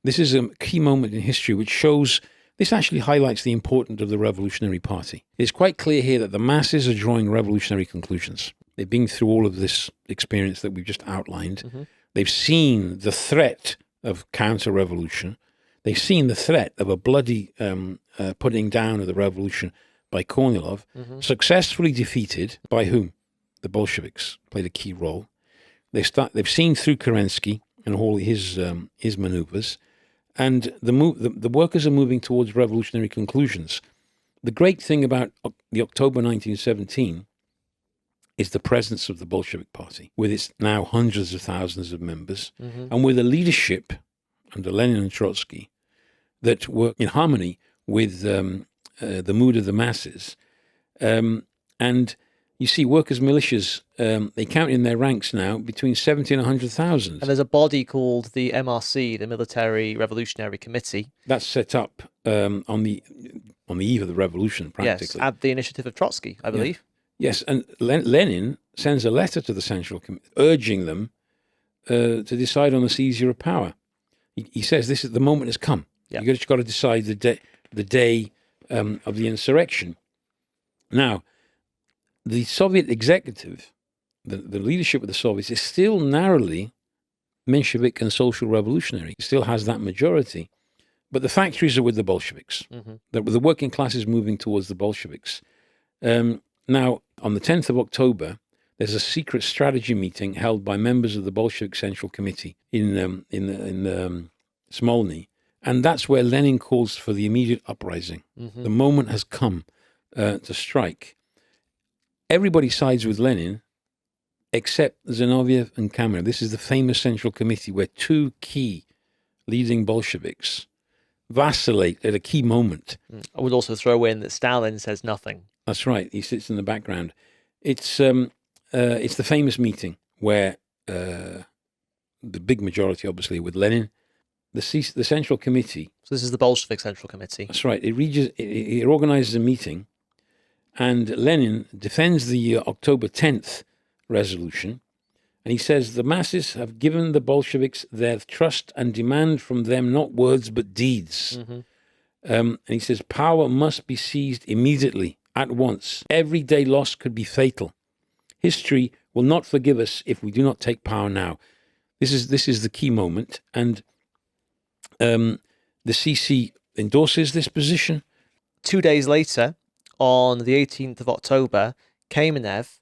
This is a key moment in history which shows This actually highlights the importance of the Revolutionary Party. It's quite clear here that the masses are drawing revolutionary conclusions. They've been through all of this experience that we've just outlined. Mm-hmm. They've seen the threat of counter-revolution. They've seen the threat of a bloody putting down of the revolution by Kornilov, successfully defeated by whom? The Bolsheviks played a key role. They've seen through Kerensky and all his maneuvers, and the workers are moving towards revolutionary conclusions. The great thing about the October 1917 is the presence of the Bolshevik Party, with its now hundreds of thousands of members, and with a leadership under Lenin and Trotsky that were in harmony with the mood of the masses. And you see workers' militias, they count in their ranks now between 70 and 100,000. And there's a body called the MRC, the Military Revolutionary Committee. That's set up on the eve of the revolution, practically. Yes, at the initiative of Trotsky, I believe. Yes, and Lenin sends a letter to the Central Committee urging them to decide on the seizure of power. He says, the moment has come. Yeah. You've got to decide the day of the insurrection. Now, the Soviet executive, the leadership of the Soviets, is still narrowly Menshevik and social revolutionary. It still has that majority. But the factories are with the Bolsheviks. The working class is moving towards the Bolsheviks. Now, on the 10th of October, there's a secret strategy meeting held by members of the Bolshevik Central Committee in Smolny. And that's where Lenin calls for the immediate uprising. The moment has come to strike. Everybody sides with Lenin except Zinoviev and Kamenev. This is the famous Central Committee where two key leading Bolsheviks vacillate at a key moment. I would also throw in that Stalin says nothing. That's right. He sits in the background. It's the famous meeting where the big majority, obviously, with Lenin, the Central Committee. So this is the Bolshevik Central Committee. That's right. It organizes a meeting, and Lenin defends the October 10th resolution, and he says the masses have given the Bolsheviks their trust and demand from them not words but deeds. And he says power must be seized immediately, at once. Every day lost could be fatal. History will not forgive us if we do not take power now. This is the key moment, and the CC endorses this position. 2 days later, on the 18th of October, Kamenev,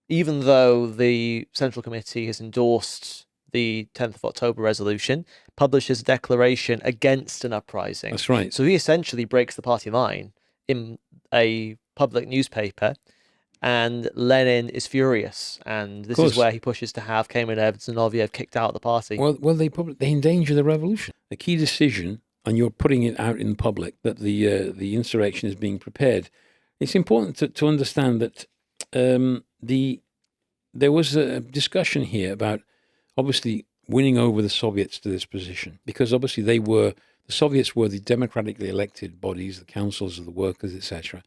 even though the Central Committee has endorsed the 10th of October resolution, publishes a declaration against an uprising. That's right. So he essentially breaks the party line in a public newspaper, and Lenin is furious, and this is where he pushes to have Kamenev and Zinoviev kicked out of the party. Well, they endanger the revolution. The key decision, and you're putting it out in public, that the insurrection is being prepared. It's important to understand that there was a discussion here about obviously winning over the Soviets to this position, because obviously the Soviets were the democratically elected bodies, the councils of the workers, etc.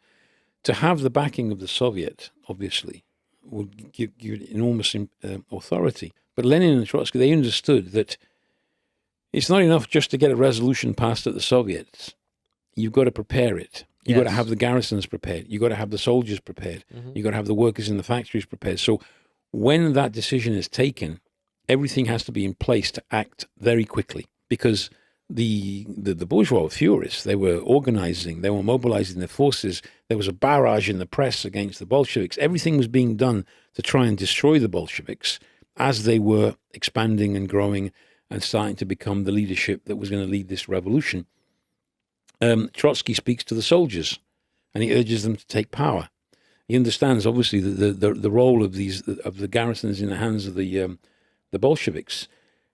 To have the backing of the Soviet, obviously, would give you enormous authority. But Lenin and Trotsky, they understood that it's not enough just to get a resolution passed at the Soviets. You've got to prepare it. You've got to have the garrisons prepared. You've got to have the soldiers prepared. You've got to have the workers in the factories prepared. So when that decision is taken, everything has to be in place to act very quickly, because the bourgeois were furious. They were organizing. They were mobilizing their forces. There was a barrage in the press against the Bolsheviks. Everything was being done to try and destroy the Bolsheviks as they were expanding and growing and starting to become the leadership that was going to lead this revolution. Trotsky speaks to the soldiers, and he urges them to take power. He understands, obviously, the role of the garrisons in the hands of the Bolsheviks.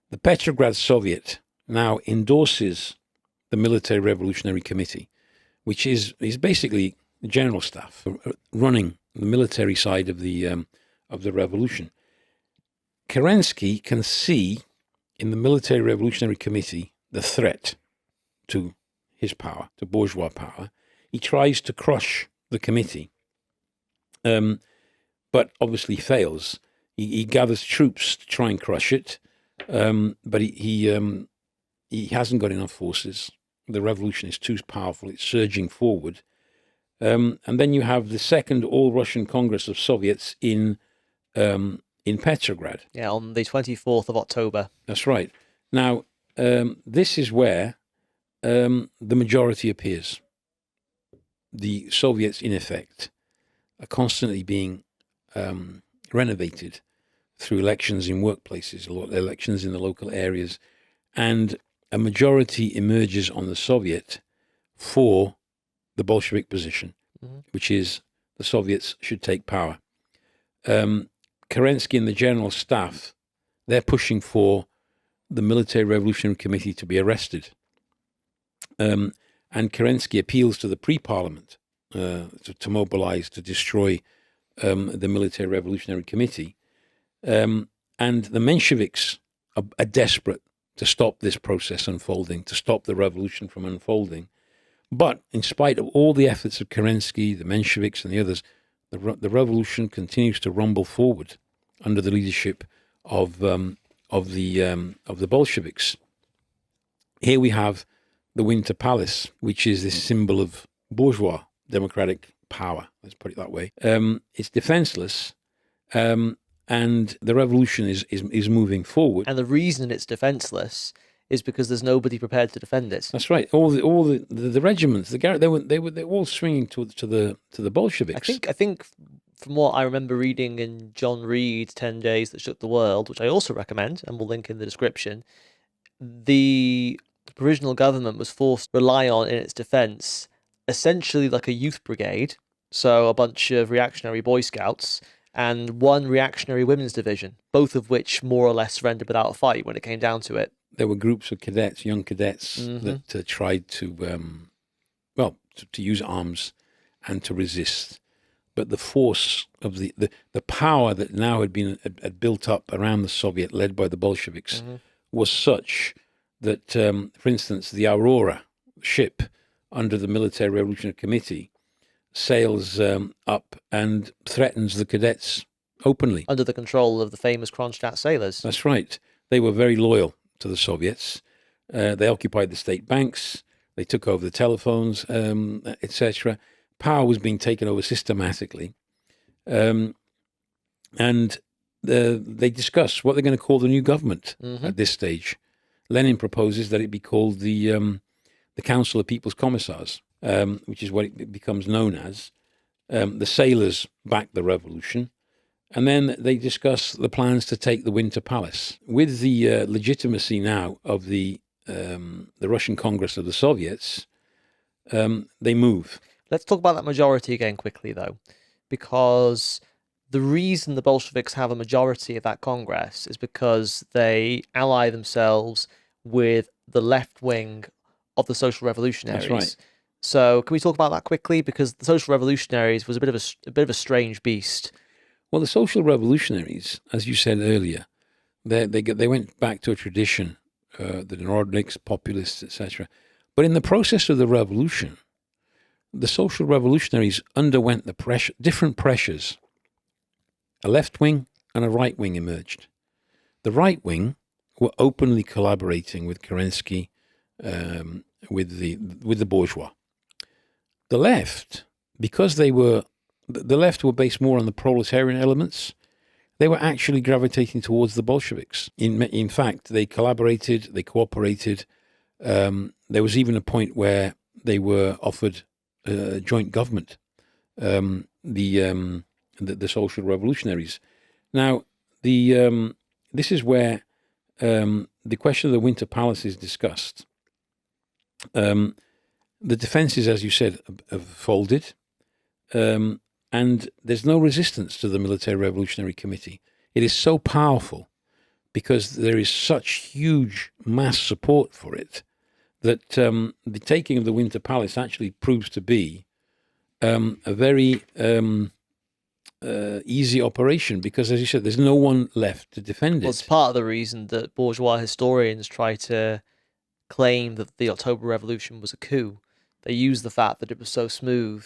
The Petrograd Soviet now endorses the Military Revolutionary Committee, which is basically the general staff running the military side of the revolution. Kerensky can see in the Military Revolutionary Committee the threat to his power, to bourgeois power. He tries to crush the committee, but obviously fails. He gathers troops to try and crush it, but he hasn't got enough forces. the revolution is too powerful, it's surging forward. And then you have the Second All-Russian Congress of Soviets in Petrograd. Yeah, on the 24th of October. That's right. Now, this is where the majority appears. The Soviets, in effect, are constantly being renovated through elections in workplaces, elections in the local areas, and a majority emerges on the Soviet for the Bolshevik position, which is the Soviets should take power. Kerensky and the General Staff, they're pushing for the Military Revolutionary Committee to be arrested. And Kerensky appeals to the pre-parliament to mobilize, to destroy the Military Revolutionary Committee. And the Mensheviks are desperate to stop this process unfolding, to stop the revolution from unfolding. But in spite of all the efforts of Kerensky, the Mensheviks and the others, the revolution continues to rumble forward under the leadership of the Bolsheviks. Here we have the Winter Palace, which is this symbol of bourgeois democratic power. Let's put it that way. It's defenseless, and the revolution is moving forward. And the reason it's defenseless is because there's nobody prepared to defend it. That's right. All the regiments, they were all swinging to the Bolsheviks. I think from what I remember reading in John Reed's 10 Days That Shook the World, which I also recommend and will link in the description, the provisional government was forced to rely on in its defence essentially like a youth brigade, so a bunch of reactionary Boy Scouts and one reactionary women's division, both of which more or less surrendered without a fight when it came down to it. There were groups of cadets, young cadets, that tried to use arms and to resist. But the force of the power that now had built up around the Soviet, led by the Bolsheviks, was such that, for instance, the Aurora ship under the Military Revolutionary Committee sails up and threatens the cadets openly. Under the control of the famous Kronstadt sailors. That's right. They were very loyal to the Soviets. They occupied the state banks. They took over the telephones, etc. Power was being taken over systematically. And they discuss what they're going to call the new government at this stage. Lenin proposes that it be called the Council of People's Commissars, which is what it becomes known as. The sailors backed the revolution. And then they discuss the plans to take the Winter Palace. With the legitimacy now of the Russian Congress of the Soviets, they move. Let's talk about that majority again quickly, though, because the reason the Bolsheviks have a majority of that Congress is because they ally themselves with the left wing of the Social Revolutionaries. That's right. So can we talk about that quickly? Because the Social Revolutionaries was a bit of a strange beast. Well, the Social Revolutionaries, as you said earlier, they went back to a tradition, the Narodniks, populists, etc. But in the process of the revolution, the Social Revolutionaries underwent different pressures. A left wing and a right wing emerged. The right wing were openly collaborating with Kerensky, with the bourgeois. The left, because the left were based more on the proletarian elements, they were actually gravitating towards the Bolsheviks. In fact, they collaborated, they cooperated. There was even a point where they were offered joint government, the Social Revolutionaries. Now, this is where the question of the Winter Palace is discussed. The defences, as you said, have folded. And there's no resistance to the Military Revolutionary Committee. It is so powerful because there is such huge mass support for it that the taking of the Winter Palace actually proves to be a very easy operation because, as you said, there's no one left to defend it. Well, it's part of the reason that bourgeois historians try to claim that the October Revolution was a coup. They use the fact that it was so smooth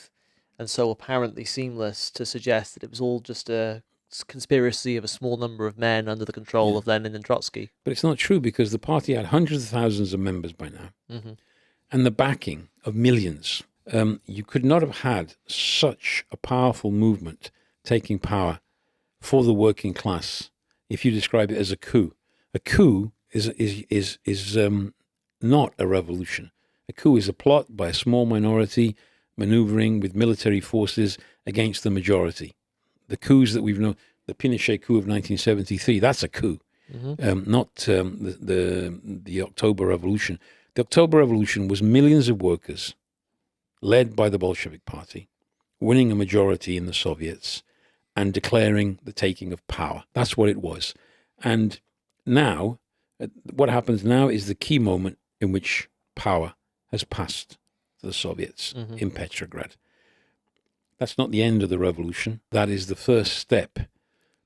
and so apparently seamless to suggest that it was all just a conspiracy of a small number of men under the control of Lenin and Trotsky. But it's not true because the party had hundreds of thousands of members by now. and the backing of millions. You could not have had such a powerful movement taking power for the working class if you describe it as a coup. A coup is not a revolution. A coup is a plot by a small minority maneuvering with military forces against the majority. The coups that we've known, the Pinochet coup of 1973, that's a coup, not the October Revolution. The October Revolution was millions of workers led by the Bolshevik Party, winning a majority in the Soviets and declaring the taking of power. That's what it was. And now, what happens now is the key moment in which power has passed to the Soviets in Petrograd. That's not the end of the revolution. That is the first step,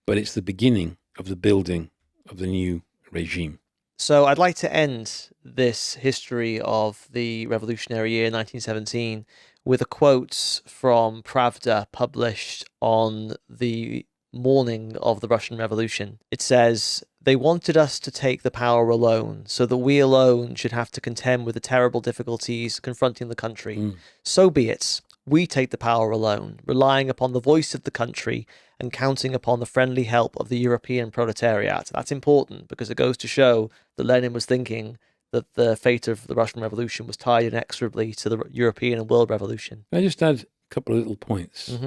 but it's the beginning of the building of the new regime. So I'd like to end this history of the revolutionary year 1917 with a quote from Pravda published on the morning of the Russian Revolution. It says, "They wanted us to take the power alone, so that we alone should have to contend with the terrible difficulties confronting the country. So be it. We take the power alone, relying upon the voice of the country and counting upon the friendly help of the European proletariat." That's important because it goes to show that Lenin was thinking that the fate of the Russian Revolution was tied inexorably to the European and world revolution. Can I just add a couple of little points?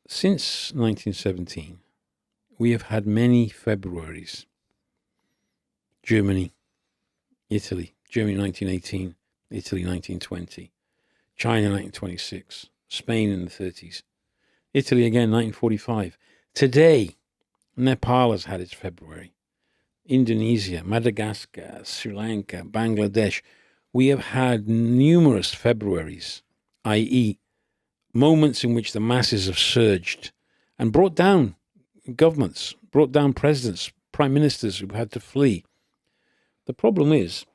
Since 1917, we have had many Februaries. Germany, Italy, Germany 1918, Italy 1920, China 1926, Spain in the 30s, Italy again 1945. Today, Nepal has had its February. Indonesia, Madagascar, Sri Lanka, Bangladesh. We have had numerous Februaries, i.e., moments in which the masses have surged and brought down governments, brought down presidents, prime ministers who've had to flee. The problem is,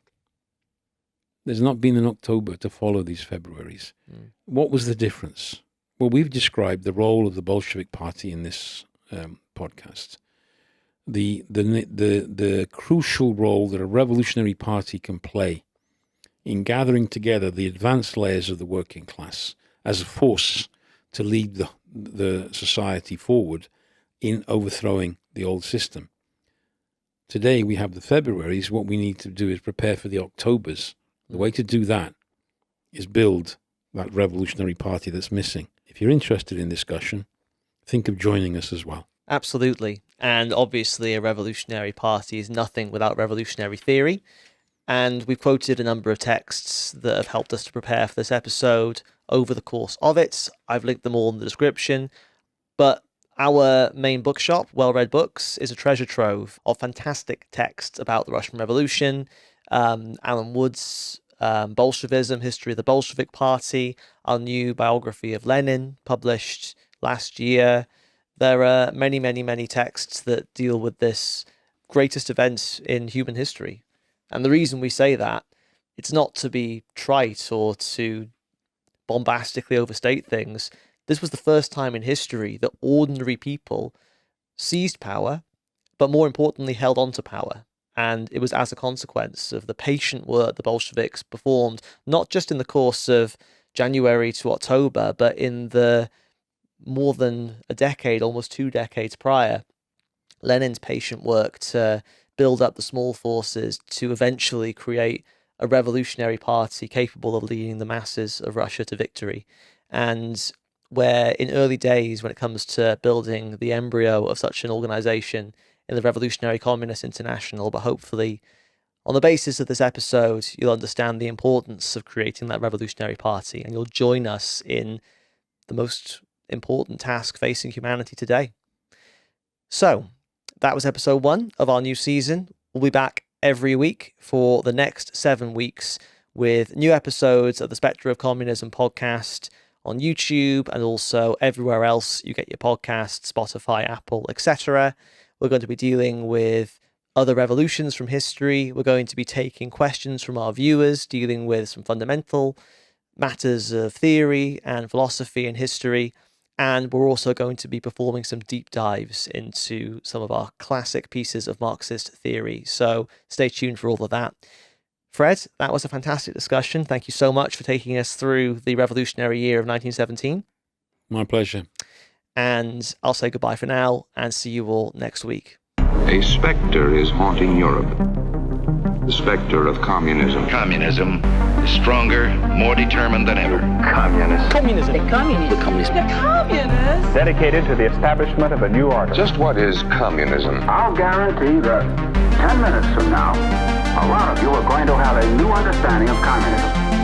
there's not been an October to follow these Februaries. What was the difference? Well, we've described the role of the Bolshevik Party in this podcast. The crucial role that a revolutionary party can play in gathering together the advanced layers of the working class as a force to lead the society forward in overthrowing the old system. Today we have the Februaries. What we need to do is prepare for the Octobers. The way to do that is build that revolutionary party that's missing. If you're interested in discussion, think of joining us as well. Absolutely. And obviously a revolutionary party is nothing without revolutionary theory. And we've quoted a number of texts that have helped us to prepare for this episode over the course of it. I've linked them all in the description. But our main bookshop, Well Read Books, is a treasure trove of fantastic texts about the Russian Revolution, Alan Wood's Bolshevism, History of the Bolshevik Party, our new biography of Lenin, published last year. There are many, many, many texts that deal with this greatest event in human history. And the reason we say that, it's not to be trite or to bombastically overstate things. This was the first time in history that ordinary people seized power, but more importantly, held on to power. And it was as a consequence of the patient work the Bolsheviks performed, not just in the course of January to October, but in the more than a decade, almost 2 decades prior. Lenin's patient work to build up the small forces to eventually create a revolutionary party capable of leading the masses of Russia to victory. And where in early days, when it comes to building the embryo of such an organization in the Revolutionary Communist International, but hopefully on the basis of this episode, you'll understand the importance of creating that revolutionary party and you'll join us in the most important task facing humanity today. So, that was episode 1 of our new season. We'll be back every week for the next 7 weeks with new episodes of the Spectre of Communism podcast on YouTube and also everywhere else you get your podcasts, Spotify, Apple, etc. We're going to be dealing with other revolutions from history. We're going to be taking questions from our viewers, dealing with some fundamental matters of theory and philosophy and history. And we're also going to be performing some deep dives into some of our classic pieces of Marxist theory. So stay tuned for all of that. Fred, that was a fantastic discussion. Thank you so much for taking us through the revolutionary year of 1917. My pleasure. And I'll say goodbye for now and see you all next week. A spectre is haunting Europe. The spectre of communism. Communism is stronger, more determined than ever. Communism. Dedicated to the establishment of a new order. Just what is communism? I'll guarantee that 10 minutes from now, a lot of you are going to have a new understanding of communism.